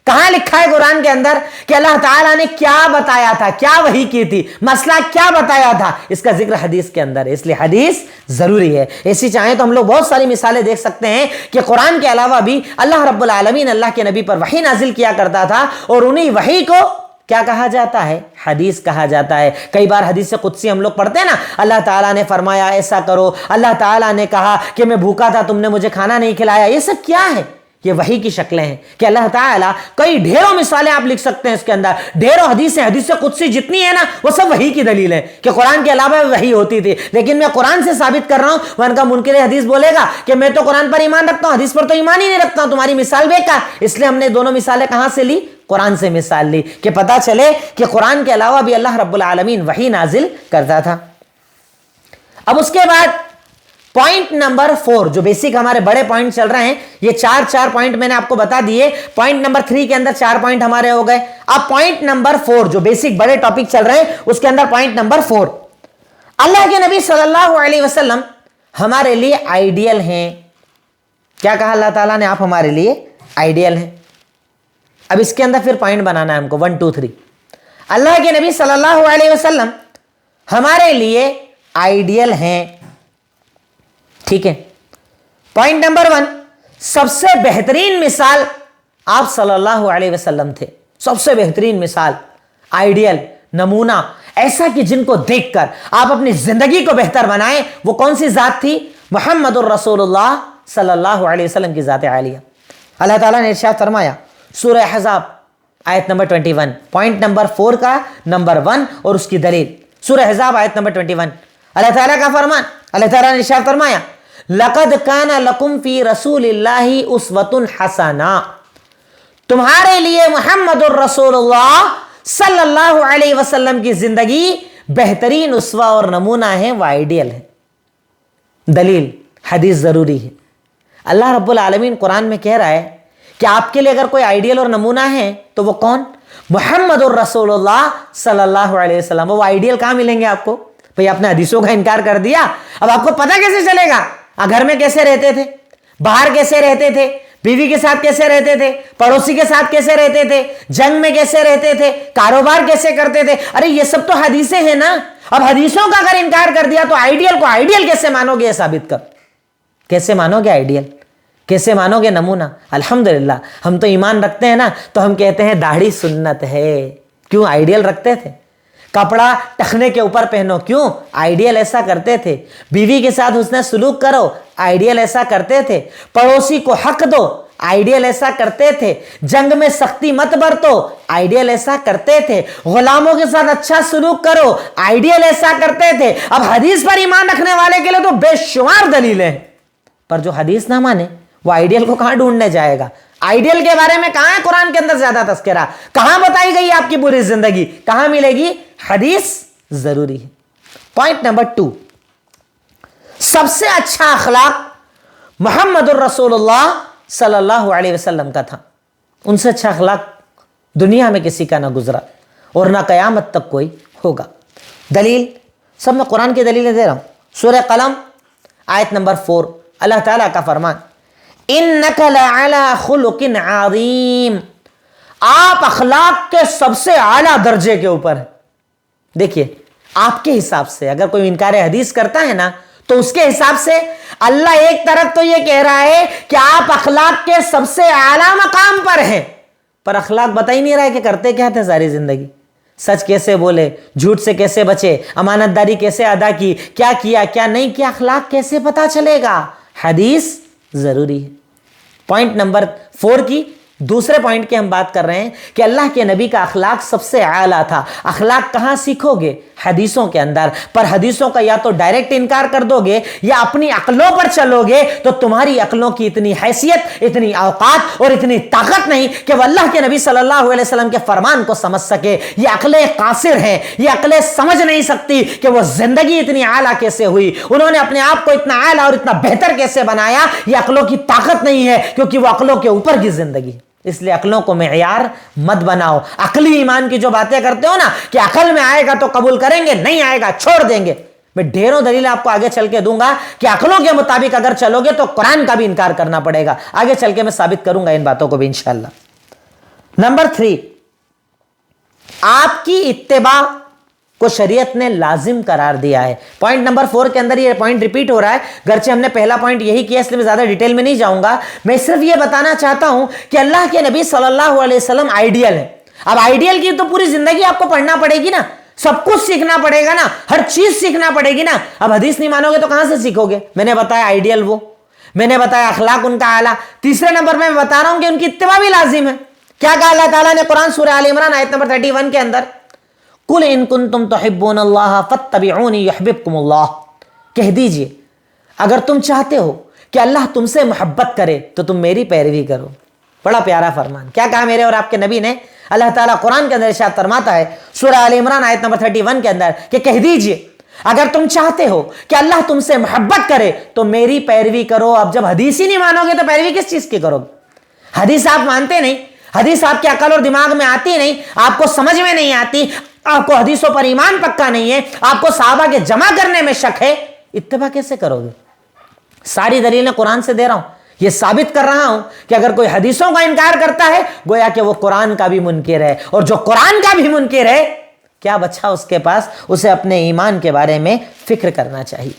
کہاں لکھا ہے قرآن کے اندر کہ اللہ تعالیٰ نے کیا بتایا تھا، کیا وحی کی تھی، مسئلہ کیا بتایا تھا؟ اس کا ذکر حدیث کے اندر ہے، اس لیے حدیث ضروری ہے۔ ایسی چاہیں تو ہم لوگ بہت ساری مثالیں دیکھ سکتے ہیں کہ قرآن کے علاوہ بھی اللہ رب العالمین اللہ کے نبی پر وحی نازل کیا کرتا تھا، اور انہی وحی کو کیا کہا جاتا ہے؟ حدیث کہا جاتا ہے۔ کئی بار حدیث قدسی ہم لوگ پڑھتے ہیں نا، اللہ تعالیٰ نے فرمایا ایسا کرو، اللہ تعالیٰ نے کہا کہ میں بھوکا تھا، تم نے مجھے کھانا نہیں کھلایا۔ یہ سب کیا ہے؟ یہ وحی کی شکلیں ہیں کہ اللہ تعالیٰ، کئی ڈھیروں مثالیں آپ لکھ سکتے ہیں اس کے اندر، ڈھیروں حدیثیں، حدیث قدسی جتنی ہے نا وہ سب وحی کی دلیل ہے کہ قرآن کے علاوہ وحی ہوتی تھی۔ لیکن میں قرآن سے ثابت کر رہا ہوں، ورنہ کا منکر حدیث بولے گا کہ میں تو قرآن پر ایمان رکھتا ہوں، حدیث پر تو ایمان ہی نہیں رکھتا ہوں، تمہاری مثال بیکار۔ اس لیے ہم نے دونوں مثالیں کہاں سے لی؟ قرآن سے مثال لی کہ پتہ چلے کہ قرآن کے علاوہ بھی اللہ رب العالمین وحی نازل کرتا تھا۔ اب اس کے بعد پوائنٹ نمبر 4، جو بیسک ہمارے بڑے پوائنٹ چل رہے ہیں، یہ چار پوائنٹ میں نے آپ کو بتا دیے۔ پوائنٹ نمبر 3 کے اندر 4 پوائنٹ ہمارے ہو گئے۔ اب پوائنٹ نمبر 4 جو بیسک بڑے ٹاپک چل رہے ہیں اس کے اندر پوائنٹ نمبر 4، اللہ کے نبی صلی اللہ علیہ وسلم ہمارے لیے آئیڈیل ہیں۔ کیا کہا اللہ تعالیٰ نے؟ آپ ہمارے لیے آئیڈیل ہیں۔ اب اس کے اندر پھر پوائنٹ بنانا ہے ہم کو 1 2 3۔ اللہ کے نبی صلی اللہ علیہ وسلم ہمارے لیے آئیڈیل ہیں، ٹھیک ہے۔ پوائنٹ نمبر 1، سب سے بہترین مثال آپ صلی اللہ علیہ وسلم تھے، سب سے بہترین مثال، آئیڈیل، نمونہ ایسا کہ جن کو دیکھ کر آپ اپنی زندگی کو بہتر بنائیں۔ وہ کون سی ذات تھی؟ محمد الرسول اللہ صلی اللہ علیہ وسلم کی ذات عالیہ۔ اللہ تعالیٰ نے ارشاد فرمایا سورہ احزاب آیت نمبر 21، پوائنٹ نمبر 4 کا نمبر 1 اور اس کی دلیل، سورہ احزاب آیت نمبر 21، اللہ تعالیٰ کا فرمان، اللہ تعالیٰ نے ارشاد فرمایا لَقَدْ كَانَ لَكُمْ فِي رَسُولِ اللَّهِ أُسْوَةٌ حَسَنَةٌ، تمہارے لیے محمد الرسول اللہ صلی اللہ علیہ وسلم کی زندگی بہترین اسوہ اور نمونہ ہے، وہ آئیڈیل ہے۔ دلیل حدیث ضروری ہے۔ اللہ رب العالمین قرآن میں کہہ رہا ہے کہ آپ کے لیے اگر کوئی آئیڈیل اور نمونہ ہے تو وہ کون؟ محمد الرسول اللہ صلی اللہ علیہ وسلم۔ وہ آئیڈیل کہاں ملیں گے آپ کو؟ بھئی آپ نے حدیثوں کا انکار کر دیا، اب آپ کو پتہ کیسے چلے گا؟ گھر میں کیسے رہتے تھے، باہر کیسے رہتے تھے، بیوی کے ساتھ کیسے رہتے تھے، پڑوسی کے ساتھ کیسے رہتے تھے، جنگ میں کیسے رہتے تھے، کاروبار کیسے کرتے تھے؟ ارے یہ سب تو حدیثیں ہیں نا۔ اب حدیثوں کا اگر انکار کر دیا تو آئیڈیل کو آئیڈیل کیسے مانو گے؟ یہ ثابت کر، کیسے مانو گے آئیڈیل، کیسے مانو گے نمونہ؟ الحمدللہ ہم تو ایمان رکھتے ہیں نا، تو ہم کہتے ہیں داڑھی سنت ہے، کیوں؟ آئیڈیل رکھتے تھے۔ کپڑا ٹخنے کے اوپر پہنو، کیوں؟ آئیڈیل ایسا کرتے تھے۔ بیوی کے ساتھ حسن سلوک کرو، آئیڈیل ایسا کرتے تھے۔ پڑوسی کو حق دو، آئیڈیل ایسا کرتے تھے۔ جنگ میں سختی مت برتو، آئیڈیل ایسا کرتے تھے۔ غلاموں کے ساتھ اچھا سلوک کرو، آئیڈیل ایسا کرتے تھے۔ اب حدیث پر ایمان رکھنے والے کے لیے تو بے شمار دلیلیں، پر جو حدیث نہ مانے وہ آئیڈیل کو کہاں ڈھونڈنے جائے گا؟ آئیڈیل کے بارے میں کہاں ہے قرآن کے اندر زیادہ تذکرہ؟ کہاں بتائی گئی آپ کی پوری زندگی؟ کہاں ملے گی؟ حدیث ضروری ہے. پوائنٹ نمبر 2، سب سے اچھا اخلاق محمد الرسول اللہ صلی اللہ علیہ وسلم کا تھا. ان سے اچھا اخلاق دنیا میں کسی کا نہ گزرا اور نہ قیامت تک کوئی ہوگا. دلیل سب میں قرآن کی دلیلیں دے رہا ہوں. سورہ قلم آیت نمبر 4، اللہ تعالیٰ کا فرمان اِنَّكَ لَعَلَىٰ خُلُقٍ عَظِيمٍ، آپ اخلاق کے سب سے اعلیٰ درجے کے اوپر ہیں. دیکھیے آپ کے حساب سے اگر کوئی انکار حدیث کرتا ہے نا تو اس کے حساب سے اللہ ایک طرف تو یہ کہہ رہا ہے کہ آپ اخلاق کے سب سے اعلیٰ مقام پر ہیں، پر اخلاق بتا ہی نہیں رہا ہے کہ کرتے کیا تھے ساری زندگی. سچ کیسے بولے، جھوٹ سے کیسے بچے، امانت داری کیسے ادا کی، کیا کیا کیا نہیں کیا، اخلاق کیسے پتا چلے گا؟ حدیث ضروری ہے. پوائنٹ نمبر 4 کی دوسرے پوائنٹ کی ہم بات کر رہے ہیں کہ اللہ کے نبی کا اخلاق سب سے اعلیٰ تھا. اخلاق کہاں سیکھو گے؟ حدیثوں کے اندر. پر حدیثوں کا یا تو ڈائریکٹ انکار کر دو گے یا اپنی عقلوں پر چلو گے تو تمہاری عقلوں کی اتنی حیثیت، اتنی اوقات اور اتنی طاقت نہیں کہ وہ اللہ کے نبی صلی اللہ علیہ وسلم کے فرمان کو سمجھ سکے. یہ عقلیں قاصر ہیں، یہ عقلیں سمجھ نہیں سکتی کہ وہ زندگی اتنی اعلیٰ کیسے ہوئی، انہوں نے اپنے آپ کو اتنا اعلیٰ اور اتنا بہتر کیسے بنایا. یہ عقلوں کی طاقت نہیں ہے کیونکہ وہ عقلوں کے اوپر کی زندگی. اس لیے عقلوں کو معیار مت بناؤ. عقلی ایمان کی جو باتیں کرتے ہو نا کہ عقل میں آئے گا تو قبول کریں گے، نہیں آئے گا چھوڑ دیں گے، میں ڈھیروں دلیل آپ کو آگے چل کے دوں گا کہ عقلوں کے مطابق اگر چلو گے تو قرآن کا بھی انکار کرنا پڑے گا. آگے چل کے میں ثابت کروں گا ان باتوں کو بھی انشاءاللہ. نمبر 3، آپ کی اتباع کو شریعت نے لازم قرار دیا ہے. پوائنٹ نمبر 4 کے اندر یہ پوائنٹ ریپیٹ ہو رہا ہے، گرچہ ہم نے پہلا پوائنٹ یہی کیا اس لیے میں زیادہ ڈیٹیل میں نہیں جاؤں گا. میں صرف یہ بتانا چاہتا ہوں کہ اللہ کے نبی صلی اللہ علیہ وسلم آئیڈیل ہے. اب آئیڈیل کی تو پوری زندگی آپ کو پڑھنا پڑے گی نا، سب کچھ سیکھنا پڑے گا نا، ہر چیز سیکھنا پڑے گی نا. اب حدیث نہیں مانو گے تو کہاں سے سیکھو گے؟ میں نے بتایا آئیڈیل وہ، میں نے بتایا اخلاق ان کا اعلیٰ. تیسرے نمبر میں بتا رہا ہوں کہ ان کی اتباع بھی لازم ہے. کیا کہا اللہ تعالیٰ نے قرآن سورہ آل عمران آیت نمبر 31 کے اندر؟ قُلْ إِن كُنتُمْ تُحِبُّونَ اللَّهَ فَاتَّبِعُونِي يُحْبِبْكُمُ اللَّهُ، کہہ دیجئے اگر تم چاہتے ہو کہ اللہ تم سے محبت کرے تو تم میری پیروی کرو. بڑا پیارا فرمان. کیا کہا میرے اور آپ کے نبی نے؟ اللہ تعالیٰ قرآن کے اندر ارشاد فرماتا ہے سورہ آل عمران آیت نمبر 31 کے اندر کہ کہہ دیجئے اگر تم چاہتے ہو کہ اللہ تم سے محبت کرے تو میری پیروی کرو. اب جب حدیث ہی نہیں مانو گے تو پیروی کس چیز کی کرو گے؟ حدیث آپ مانتے نہیں، حدیث آپ کے عقل اور دماغ میں آتی نہیں، آپ کو سمجھ میں نہیں آتی، آپ کو حدیثوں پر ایمان پکا نہیں ہے، آپ کو صحابہ کے جمع کرنے میں شک ہے، اتباع کیسے کرو گے؟ ساری دلیلیں قرآن سے دے رہا ہوں، یہ ثابت کر رہا ہوں کہ اگر کوئی حدیثوں کا انکار کرتا ہے گویا کہ وہ قرآن کا بھی منکر ہے، اور جو قرآن کا بھی منکر ہے کیا بچا اس کے پاس؟ اسے اپنے ایمان کے بارے میں فکر کرنا چاہیے.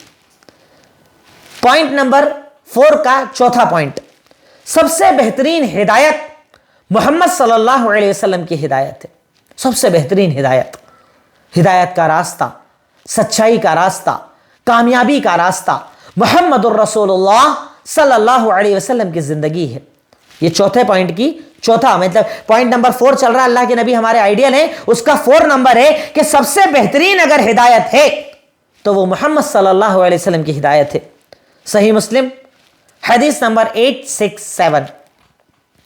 پوائنٹ نمبر 4 کا چوتھا پوائنٹ، سب سے بہترین ہدایت محمد صلی اللہ علیہ وسلم کی ہدایت ہے. سب سے بہترین ہدایت، ہدایت کا راستہ، سچائی کا راستہ، کامیابی کا راستہ محمد الرسول اللہ صلی اللہ علیہ وسلم کی زندگی ہے. یہ چوتھے پوائنٹ کی چوتھا مطلب پوائنٹ نمبر 4 چل رہا ہے، اللہ کے نبی ہمارے آئیڈیل ہیں، اس کا 4 نمبر ہے کہ سب سے بہترین اگر ہدایت ہے تو وہ محمد صلی اللہ علیہ وسلم کی ہدایت ہے. صحیح مسلم حدیث نمبر 867،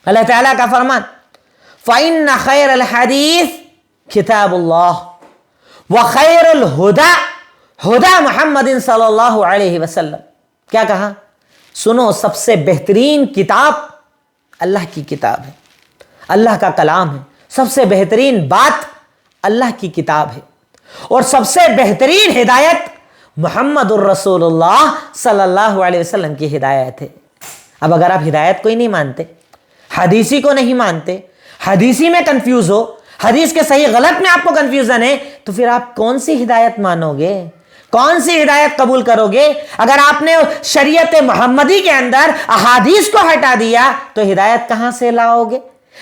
اللہ تعالیٰ کا فرمان فَإِنَّ خَيْرَ الْحَدِيثِ کتاب اللہ وخیر الہدا ہدا محمد صلی اللہ علیہ وسلم. کیا کہا؟ سنو، سب سے بہترین کتاب اللہ کی کتاب ہے، اللہ کا کلام ہے. سب سے بہترین بات اللہ کی کتاب ہے، اور سب سے بہترین ہدایت محمد الرسول اللہ صلی اللہ علیہ وسلم کی ہدایت ہے. اب اگر آپ ہدایت کو ہی نہیں مانتے، حدیثی کو نہیں مانتے، حدیثی میں کنفیوز ہو، حدیث کے صحیح غلط میں آپ کو کنفیوژن ہے، تو پھر آپ کون سی ہدایت مانو گے؟ کون سی ہدایت قبول کرو گے؟ اگر آپ نے شریعت محمدی کے اندر احادیث کو ہٹا دیا تو ہدایت کہاں سے لاؤ گے؟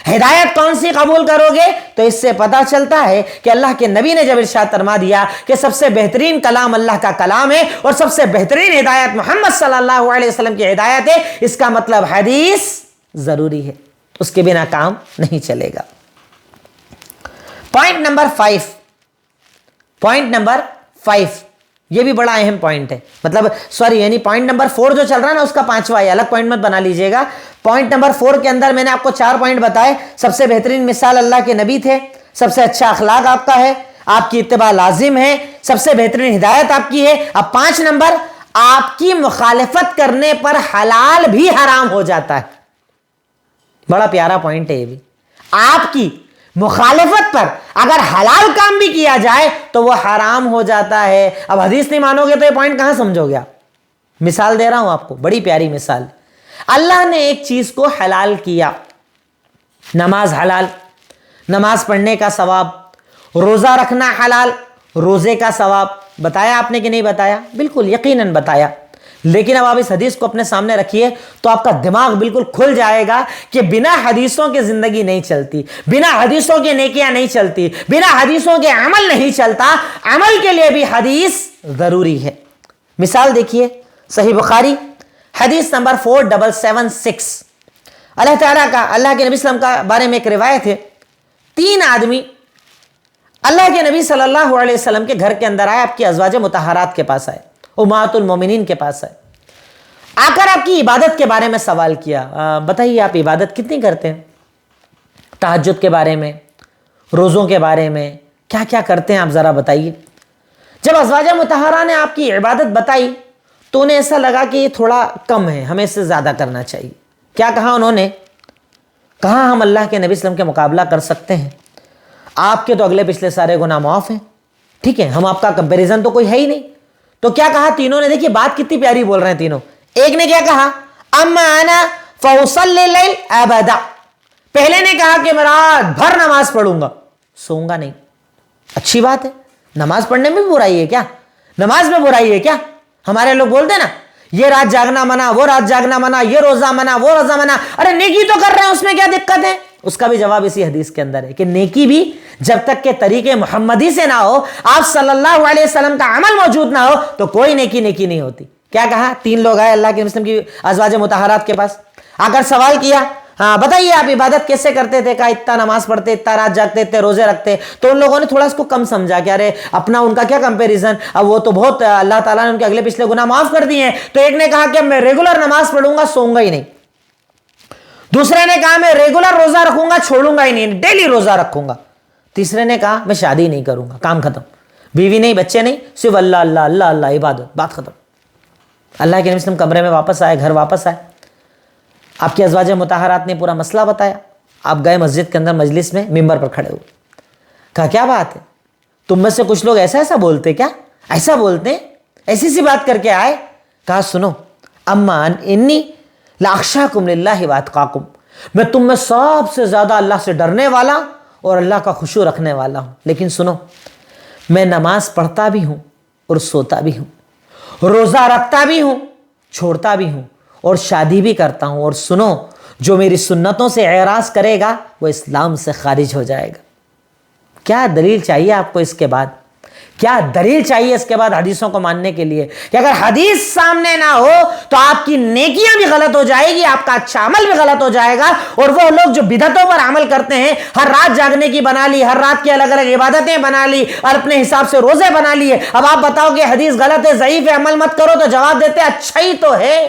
ہدایت کون سی قبول کرو گے؟ تو اس سے پتا چلتا ہے کہ اللہ کے نبی نے جب ارشاد فرما دیا کہ سب سے بہترین کلام اللہ کا کلام ہے اور سب سے بہترین ہدایت محمد صلی اللہ علیہ وسلم کی ہدایت ہے، اس کا مطلب حدیث ضروری ہے، اس کے بنا کام نہیں چلے گا. پوائنٹ نمبر 5، پوائنٹ نمبر 5 یہ بھی بڑا اہم پوائنٹ ہے، مطلب سوری یعنی پوائنٹ نمبر 4 جو چل رہا ہے نا اس کا 5واں ہے، الگ پوائنٹ مت بنا لیجئے گا. پوائنٹ نمبر 4 کے اندر میں نے آپ کو 4 پوائنٹ بتائے. سب سے بہترین مثال اللہ کے نبی تھے، سب سے اچھا اخلاق آپ کا ہے، آپ کی اتباع لازم ہے، سب سے بہترین ہدایت آپ کی ہے۔ اب 5 نمبر، آپ کی مخالفت کرنے پر حلال بھی حرام ہو جاتا ہے۔ بڑا پیارا پوائنٹ ہے یہ بھی، آپ کی مخالفت پر اگر حلال کام بھی کیا جائے تو وہ حرام ہو جاتا ہے۔ اب حدیث نہیں مانو گے تو یہ پوائنٹ کہاں سمجھو گے آپ؟ مثال دے رہا ہوں آپ کو، بڑی پیاری مثال۔ اللہ نے ایک چیز کو حلال کیا، نماز حلال، نماز پڑھنے کا ثواب، روزہ رکھنا حلال، روزے کا ثواب، بتایا آپ نے کہ نہیں بتایا؟ بالکل یقیناً بتایا۔ لیکن اب آپ اس حدیث کو اپنے سامنے رکھیے تو آپ کا دماغ بالکل کھل جائے گا کہ بنا حدیثوں کے زندگی نہیں چلتی، بنا حدیثوں کے نیکیاں نہیں چلتی، بنا حدیثوں کے عمل نہیں چلتا۔ عمل کے لیے بھی حدیث ضروری ہے۔ مثال دیکھیے، صحیح بخاری حدیث نمبر 4776، اللہ تعالیٰ کا، اللہ کے نبی صلی اللہ علیہ وسلم کا بارے میں ایک روایت ہے، 3 آدمی اللہ کے نبی صلی اللہ علیہ وسلم کے گھر کے اندر آئے، آپ کی ازواج مطہرات کے پاس آئے، امہات المومنین کے پاس آئے، آ کر آپ کی عبادت کے بارے میں سوال کیا۔ بتائیے آپ عبادت کتنی کرتے ہیں؟ تہجد کے بارے میں، روزوں کے بارے میں، کیا کیا کرتے ہیں آپ ذرا بتائیے۔ جب ازواج مطہرہ نے آپ کی عبادت بتائی تو انہیں ایسا لگا کہ یہ تھوڑا کم ہے، ہمیں اس سے زیادہ کرنا چاہیے۔ کیا کہا انہوں نے؟ کہاں ہم اللہ کے نبی صلی اللہ علیہ وسلم کے مقابلہ کر سکتے ہیں؟ آپ کے تو اگلے پچھلے سارے گناہ معاف ہیں، ٹھیک ہے، ہم آپ کا کمپیریزن تو کوئی ہے ہی نہیں۔ تو کیا کہا تینوں نے؟ دیکھیے بات کتنی پیاری بول رہے ہیں تینوں۔ ایک نے کیا کہا؟ اما انا فاصلی اللیل ابدا، پہلے نے کہا کہ میں رات بھر نماز پڑھوں گا، سوؤں گا نہیں۔ اچھی بات ہے، نماز پڑھنے میں بھی برائی ہے کیا؟ نماز میں برائی ہے کیا؟ ہمارے لوگ بولتے ہیں نا، یہ رات جاگنا منع، وہ رات جاگنا منع، یہ روزہ منع، وہ روزہ منع۔ ارے نیکی تو کر رہے ہیں، اس میں کیا دقت ہے؟ اس کا بھی جواب اسی حدیث کے اندر ہے کہ نیکی بھی جب تک کہ طریقے محمدی سے نہ ہو، آپ صلی اللہ علیہ وسلم کا عمل موجود نہ ہو تو کوئی نیکی نہیں ہوتی۔ کیا کہا؟ 3 لوگ آئے اللہ کے مسلم کی ازواج مطہرات کے پاس، آ کر سوال کیا، ہاں بتائیے آپ عبادت کیسے کرتے تھے؟ کہا اتنا نماز پڑھتے، اتنا رات جاگتے، اتنے روزے رکھتے۔ تو ان لوگوں نے تھوڑا اس کو کم سمجھا کہ ارے اپنا ان کا کیا کمپیریزن، اب وہ تو بہت اللہ تعالیٰ نے ان کے اگلے پچھلے گناہ معاف کر دیے ہیں۔ تو ایک نے کہا کہ میں ریگولر نماز پڑھوں گا، سوؤں گا ہی نہیں۔ دوسرے نے کہا میں ریگولر روزہ رکھوں گا، چھوڑوں گا ہی نہیں، ڈیلی روزہ رکھوں گا۔ تیسرے نے کہا میں شادی نہیں کروں گا، کام ختم، بیوی نہیں، بچے نہیں، صرف اللہ اللہ اللہ اللہ عبادت، بات ختم۔ اللہ کے نبی صلی اللہ علیہ وسلم کمرے میں واپس آئے، گھر واپس آئے، آپ کی ازواج مطہرات نے پورا مسئلہ بتایا۔ آپ گئے مسجد کے اندر، مجلس میں ممبر پر کھڑے ہوئے، کہا کیا بات ہے، تم میں سے کچھ لوگ ایسا بولتے، کیا ایسا بولتے ہیں، ایسی سی بات کر کے آئے؟ کہا سنو، اما انی لاخشاکم للہ واتقاکم، میں تم میں سب سے زیادہ اللہ سے ڈرنے والا اور اللہ کا خشوع رکھنے والا ہوں، لیکن سنو، میں نماز پڑھتا بھی ہوں اور سوتا بھی ہوں، روزہ رکھتا بھی ہوں، چھوڑتا بھی ہوں، اور شادی بھی کرتا ہوں، اور سنو، جو میری سنتوں سے اعراض کرے گا وہ اسلام سے خارج ہو جائے گا۔ کیا دلیل چاہیے آپ کو اس کے بعد؟ کیا دلیل چاہیے اس کے بعد حدیثوں کو ماننے کے لیے کہ اگر حدیث سامنے نہ ہو تو آپ کی نیکیاں بھی غلط ہو جائے گی، آپ کا اچھا عمل بھی غلط ہو جائے گا۔ اور وہ لوگ جو بدعتوں پر عمل کرتے ہیں، ہر رات جاگنے کی بنا لی، ہر رات کی الگ الگ عبادتیں بنا لی اور اپنے حساب سے روزے بنا لیے، اب آپ بتاؤ کہ حدیث غلط ہے، ضعیف ہے، عمل مت کرو، تو جواب دیتے اچھا ہی تو ہے۔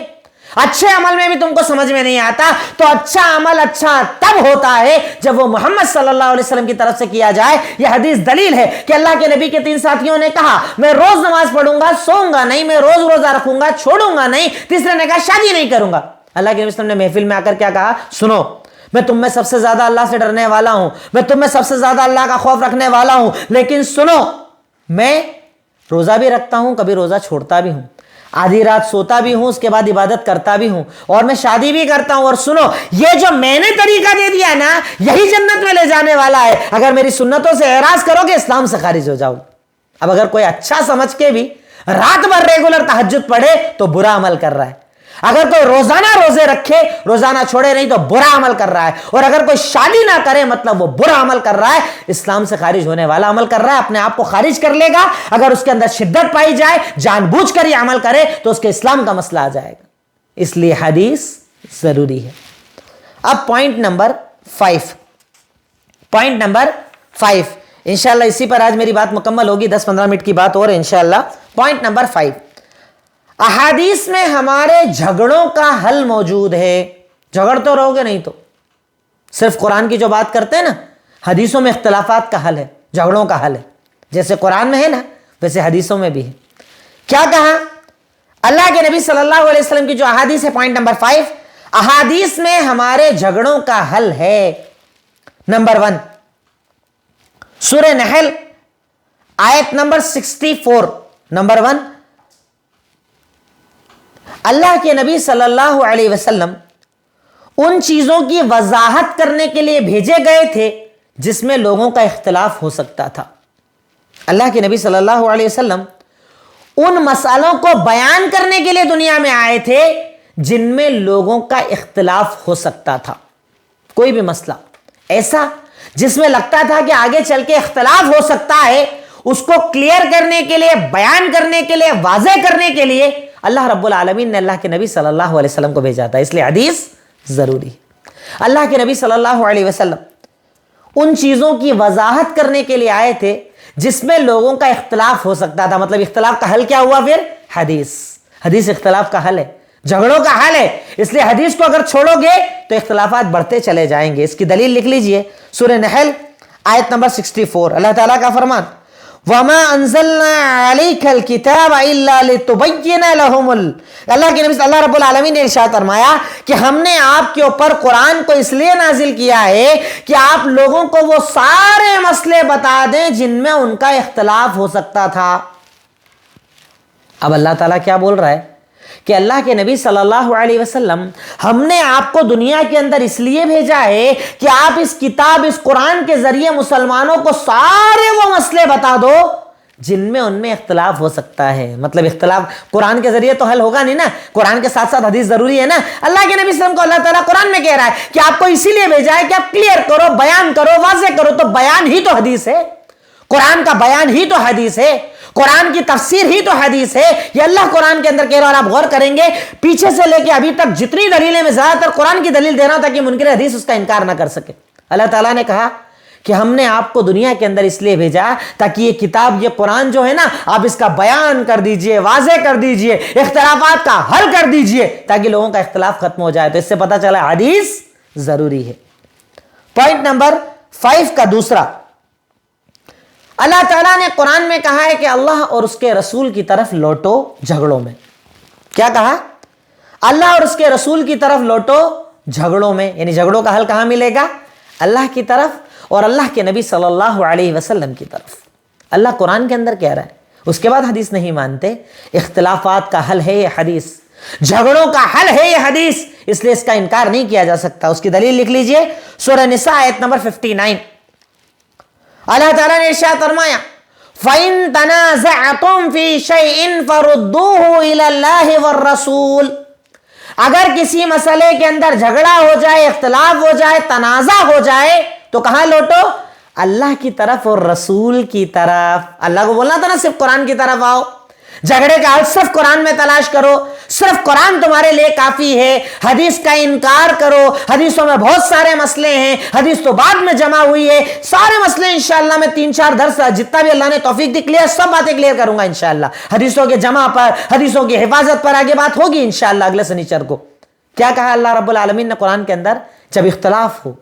اچھے عمل میں بھی تم کو سمجھ میں نہیں آتا تو اچھا عمل اچھا تب ہوتا ہے جب وہ محمد صلی اللہ علیہ وسلم کی طرف سے کیا جائے۔ یہ حدیث دلیل ہے کہ اللہ کے نبی کے 3 ساتھیوں نے کہا میں روز نماز پڑھوں گا، سوؤں گا نہیں، میں روز روزہ رکھوں گا، چھوڑوں گا نہیں۔ تیسرے نے کہا شادی نہیں کروں گا۔ اللہ کے نبی صلی اللہ علیہ وسلم نے محفل میں آ کر کیا کہا؟ سنو، میں تم میں سب سے زیادہ اللہ سے ڈرنے والا ہوں، میں تم میں سب سے زیادہ اللہ کا خوف رکھنے والا ہوں، لیکن سنو، میں روزہ بھی رکھتا ہوں، کبھی روزہ چھوڑتا بھی ہوں، آدھی رات سوتا بھی ہوں، اس کے بعد عبادت کرتا بھی ہوں، اور میں شادی بھی کرتا ہوں۔ اور سنو، یہ جو میں نے طریقہ دے دیا نا، یہی جنت میں لے جانے والا ہے، اگر میری سنتوں سے اعراض کرو گے اسلام سے خارج ہو جاؤ۔ اب اگر کوئی اچھا سمجھ کے بھی رات بھر ریگولر تہجد پڑھے تو برا عمل کر رہا ہے، اگر کوئی روزانہ روزے رکھے، روزانہ چھوڑے نہیں، تو برا عمل کر رہا ہے، اور اگر کوئی شادی نہ کرے مطلب وہ برا عمل کر رہا ہے، اسلام سے خارج ہونے والا عمل کر رہا ہے، اپنے آپ کو خارج کر لے گا۔ اگر اس کے اندر شدت پائی جائے، جان بوجھ کر یہ عمل کرے تو اس کے اسلام کا مسئلہ آ جائے گا۔ اس لیے حدیث ضروری ہے۔ اب پوائنٹ نمبر 5 انشاءاللہ اسی پر آج میری بات مکمل ہوگی، 10-15 منٹ کی بات اور انشاءاللہ۔ پوائنٹ نمبر 5، احادیث میں ہمارے جھگڑوں کا حل موجود ہے۔ جھگڑ تو رہو گے نہیں تو صرف قرآن کی جو بات کرتے ہیں نا، حدیثوں میں اختلافات کا حل ہے، جھگڑوں کا حل ہے۔ جیسے قرآن میں ہے نا ویسے حدیثوں میں بھی ہے. کیا کہا؟ اللہ کے نبی صلی اللہ علیہ وسلم کی جو احادیث ہے، پوائنٹ نمبر 5، احادیث میں ہمارے جھگڑوں کا حل ہے. نمبر 1 سورہ نحل آیت نمبر 64. نمبر 1 اللہ کے نبی صلی اللہ علیہ وسلم ان چیزوں کی وضاحت کرنے کے لیے بھیجے گئے تھے جس میں لوگوں کا اختلاف ہو سکتا تھا. اللہ کے نبی صلی اللہ علیہ وسلم ان مسئلوں کو بیان کرنے کے لیے دنیا میں آئے تھے جن میں لوگوں کا اختلاف ہو سکتا تھا. کوئی بھی مسئلہ ایسا جس میں لگتا تھا کہ آگے چل کے اختلاف ہو سکتا ہے، اس کو کلیئر کرنے کے لیے، بیان کرنے کے لیے، واضح کرنے کے لیے اللہ رب العالمین نے اللہ کے نبی صلی اللہ علیہ وسلم کو بھیجا تھا. اس لیے حدیث ضروری ہے. اللہ کے نبی صلی اللہ علیہ وسلم ان چیزوں کی وضاحت کرنے کے لیے آئے تھے جس میں لوگوں کا اختلاف ہو سکتا تھا. مطلب اختلاف کا حل کیا ہوا پھر؟ حدیث اختلاف کا حل ہے، جھگڑوں کا حل ہے. اس لیے حدیث کو اگر چھوڑو گے تو اختلافات بڑھتے چلے جائیں گے. اس کی دلیل لکھ لیجئے، سورہ نحل آیت نمبر 64. اللہ تعالیٰ کا فرمان، وَمَا أَنزَلْنَا عَلَيْكَ الْكِتَابَ إِلَّا لِتُبَيِّنَ لَهُمُ اللہ کے نبی اللہ رب العالمین نے ارشاد فرمایا کہ ہم نے آپ کے اوپر قرآن کو اس لیے نازل کیا ہے کہ آپ لوگوں کو وہ سارے مسئلے بتا دیں جن میں ان کا اختلاف ہو سکتا تھا. اب اللہ تعالیٰ کیا بول رہا ہے کہ اللہ کے نبی صلی اللہ علیہ وسلم ہم نے آپ کو دنیا کے اندر اس لیے بھیجا ہے کہ آپ اس کتاب، اس قرآن کے ذریعے مسلمانوں کو سارے وہ مسئلے بتا دو جن میں ان میں اختلاف ہو سکتا ہے. مطلب اختلاف قرآن کے ذریعے تو حل ہوگا نہیں نا، قرآن کے ساتھ ساتھ حدیث ضروری ہے نا. اللہ کے نبی صلی اللہ علیہ وسلم کو اللہ تعالیٰ قرآن میں کہہ رہا ہے کہ آپ کو اسی لیے بھیجا ہے کہ آپ کلیئر کرو، بیان کرو، واضح کرو. تو بیان ہی تو حدیث ہے، قرآن کا بیان ہی تو حدیث ہے، قرآن کی تفسیر ہی تو حدیث ہے. یہ اللہ قرآن کے اندر کہہ رہا ہے. اور آپ غور کریں گے پیچھے سے لے کے ابھی تک جتنی دلیلیں میں زیادہ تر قرآن کی دلیل دے رہا ہوں تاکہ منکر حدیث اس کا انکار نہ کر سکے. اللہ تعالیٰ نے کہا کہ ہم نے آپ کو دنیا کے اندر اس لیے بھیجا تاکہ یہ کتاب، یہ قرآن جو ہے نا، آپ اس کا بیان کر دیجئے، واضح کر دیجئے، اختلافات کا حل کر دیجئے تاکہ لوگوں کا اختلاف ختم ہو جائے. تو اس سے پتہ چلا حدیث ضروری ہے. پوائنٹ نمبر 5 کا دوسرا، اللہ تعالیٰ نے قرآن میں کہا ہے کہ اللہ اور اس کے رسول کی طرف لوٹو جھگڑوں میں. کیا کہا؟ اللہ اور اس کے رسول کی طرف لوٹو جھگڑوں میں. یعنی جھگڑوں کا حل کہاں ملے گا؟ اللہ کی طرف اور اللہ کے نبی صلی اللہ علیہ وسلم کی طرف. اللہ قرآن کے اندر کہہ رہا ہے، اس کے بعد حدیث نہیں مانتے. اختلافات کا حل ہے یہ حدیث، جھگڑوں کا حل ہے یہ حدیث، اس لیے اس کا انکار نہیں کیا جا سکتا. اس کی دلیل لکھ لیجئے، سورہ نساء آیت نمبر 59. اللہ تعالیٰ نے ارشاد فرمایا، فَإِن تَنَازَعْتُمْ فِي شَيْءٍ فَرُدُّوهُ إِلَى اللَّهِ وَالرَّسُولِ اگر کسی مسئلے کے اندر جھگڑا ہو جائے، اختلاف ہو جائے، تنازع ہو جائے تو کہاں لوٹو؟ اللہ کی طرف اور رسول کی طرف. اللہ کو بولنا تھا نا صرف قرآن کی طرف آؤ. جھگڑے کا حل صرف قرآن میں تلاش کرو، صرف قرآن تمہارے لیے کافی ہے. حدیث کا انکار کرو، حدیثوں میں بہت سارے مسئلے ہیں، حدیث تو بعد میں جمع ہوئی ہے. سارے مسئلے انشاءاللہ میں 3-4 درس جتنا بھی اللہ نے توفیق دی کلیئر، سب باتیں کلیئر کروں گا انشاءاللہ. حدیثوں کے جمع پر، حدیثوں کی حفاظت پر آگے بات ہوگی انشاءاللہ اگلے سنیچر کو. کیا کہا اللہ رب العالمین نے قرآن کے اندر؟ جب اختلاف ہو،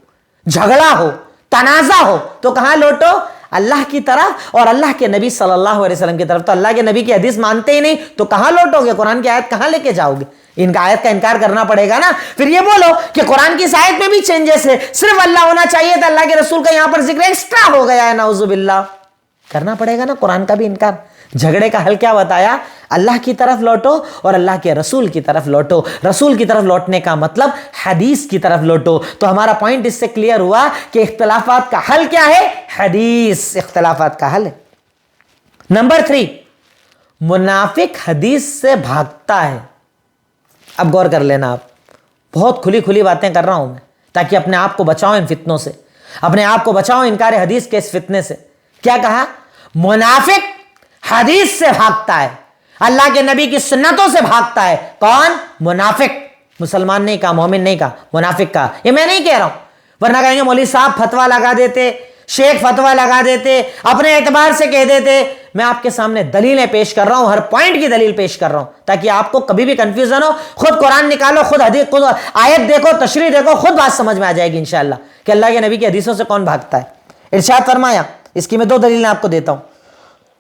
جھگڑا ہو، تنازع ہو تو کہاں لوٹو؟ اللہ کی طرف اور اللہ کے نبی صلی اللہ علیہ وسلم کی طرف. تو اللہ کے نبی کی حدیث مانتے ہی نہیں تو کہاں لوٹو گے؟ قرآن کی آیت کہاں لے کے جاؤ گے؟ ان کا آیت کا انکار کرنا پڑے گا نا. پھر یہ بولو کہ قرآن کی آیت میں بھی چینجز ہے، صرف اللہ ہونا چاہیے تھا، اللہ کے رسول کا یہاں پر ذکر ایکسٹرا ہو گیا ہے، نعوذ باللہ. کرنا پڑے گا نا قرآن کا بھی انکار. جھگڑے کا حل کیا بتایا؟ اللہ کی طرف لوٹو اور اللہ کے رسول کی طرف لوٹو. رسول کی طرف لوٹنے کا مطلب حدیث کی طرف لوٹو. تو ہمارا پوائنٹ اس سے کلیئر ہوا کہ اختلافات کا حل کیا ہے؟ حدیث اختلافات کا حل ہے. نمبر 3، منافق حدیث سے بھاگتا ہے. اب غور کر لینا، آپ بہت کھلی باتیں کر رہا ہوں میں تاکہ اپنے آپ کو بچاؤ ان فتنوں سے، اپنے آپ کو بچاؤ انکار حدیث کے اس فتنے سے. کیا کہا؟ منافق حدیث سے بھاگتا ہے، اللہ کے نبی کی سنتوں سے بھاگتا ہے. کون؟ منافق. مسلمان نہیں کہا، مومن نہیں کہا، منافق کہا. یہ میں نہیں کہہ رہا ہوں، ورنہ کہیں گے مولوی صاحب فتویٰ لگا دیتے، شیخ فتویٰ لگا دیتے، اپنے اعتبار سے کہہ دیتے. میں آپ کے سامنے دلیلیں پیش کر رہا ہوں، ہر پوائنٹ کی دلیل پیش کر رہا ہوں تاکہ آپ کو کبھی بھی کنفیوژن ہو. خود قرآن نکالو، خود حدیث، خود آیت دیکھو، تشریح دیکھو، خود بات سمجھ میں آ جائے گی انشاءاللہ کہ اللہ کے نبی کی حدیثوں سے کون بھاگتا ہے. ارشاد فرمایا، اس کی میں 2 دلیلیں آپ کو دیتا ہوں.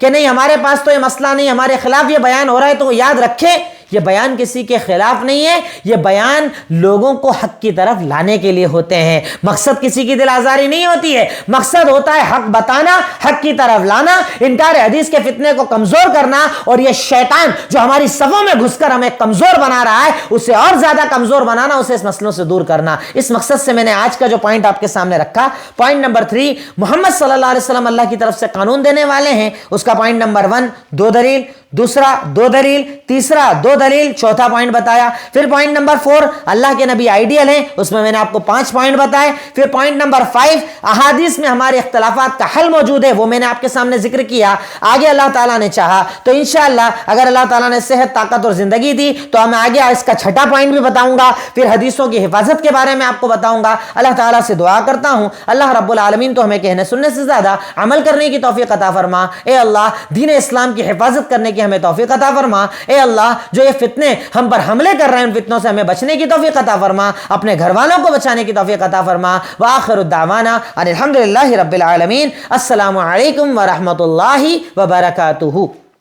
کہ نہیں ہمارے پاس تو یہ مسئلہ نہیں, ہمارے خلاف یہ بیان ہو رہا ہے, تو وہ یاد رکھیں یہ بیان کسی کے خلاف نہیں ہے, یہ بیان لوگوں کو حق کی طرف لانے کے لیے ہوتے ہیں. مقصد کسی کی دل آزاری نہیں ہوتی ہے, مقصد ہوتا ہے حق بتانا, حق کی طرف لانا, انکار حدیث کے فتنے کو کمزور کرنا, اور یہ شیطان جو ہماری صفوں میں گھس کر ہمیں کمزور بنا رہا ہے اسے اور زیادہ کمزور بنانا, اسے اس مسئلوں سے دور کرنا. اس مقصد سے میں نے آج کا جو پوائنٹ آپ کے سامنے رکھا, پوائنٹ نمبر 3, محمد صلی اللہ علیہ وسلم اللہ کی طرف سے قانون دینے والے ہیں, اس کا پوائنٹ نمبر 1 2 دلیل, دوسرا 2 دلیل, تیسرا 2 دلیل, چوتھا پوائنٹ بتایا. پھر پوائنٹ نمبر 4 اللہ کے نبی آئیڈیل ہیں, اس میں نے آپ کو 5 پوائنٹ بتائے. پھر پوائنٹ نمبر 5 احادیث میں ہمارے اختلافات کا حل موجود ہے, وہ میں نے آپ کے سامنے ذکر کیا. آگے اللہ تعالیٰ نے چاہا تو انشاءاللہ اگر اللہ تعالیٰ نے صحت, طاقت اور زندگی دی تو میں آگے اس کا 6واں پوائنٹ بھی بتاؤں گا. پھر حدیثوں کی حفاظت کے بارے میں آپ کو بتاؤں گا. اللہ تعالیٰ سے دعا کرتا ہوں اللہ رب العالمین تو ہمیں کہنے سننے سے زیادہ عمل کرنے کی توفیق عطا فرما. اے اللہ دین اسلام کی حفاظت کرنے کی ہمیں توفیق عطا فرما. اے اللہ جو یہ فتنے ہم پر حملے کر رہے ہیں ان فتنوں سے ہمیں بچنے کی توفیق عطا فرما, اپنے گھر والوں کو بچانے کی توفیق عطا فرما. وآخر الدعوانا ان الحمدللہ رب العالمین. السلام علیکم ورحمۃ اللہ وبرکاتہ.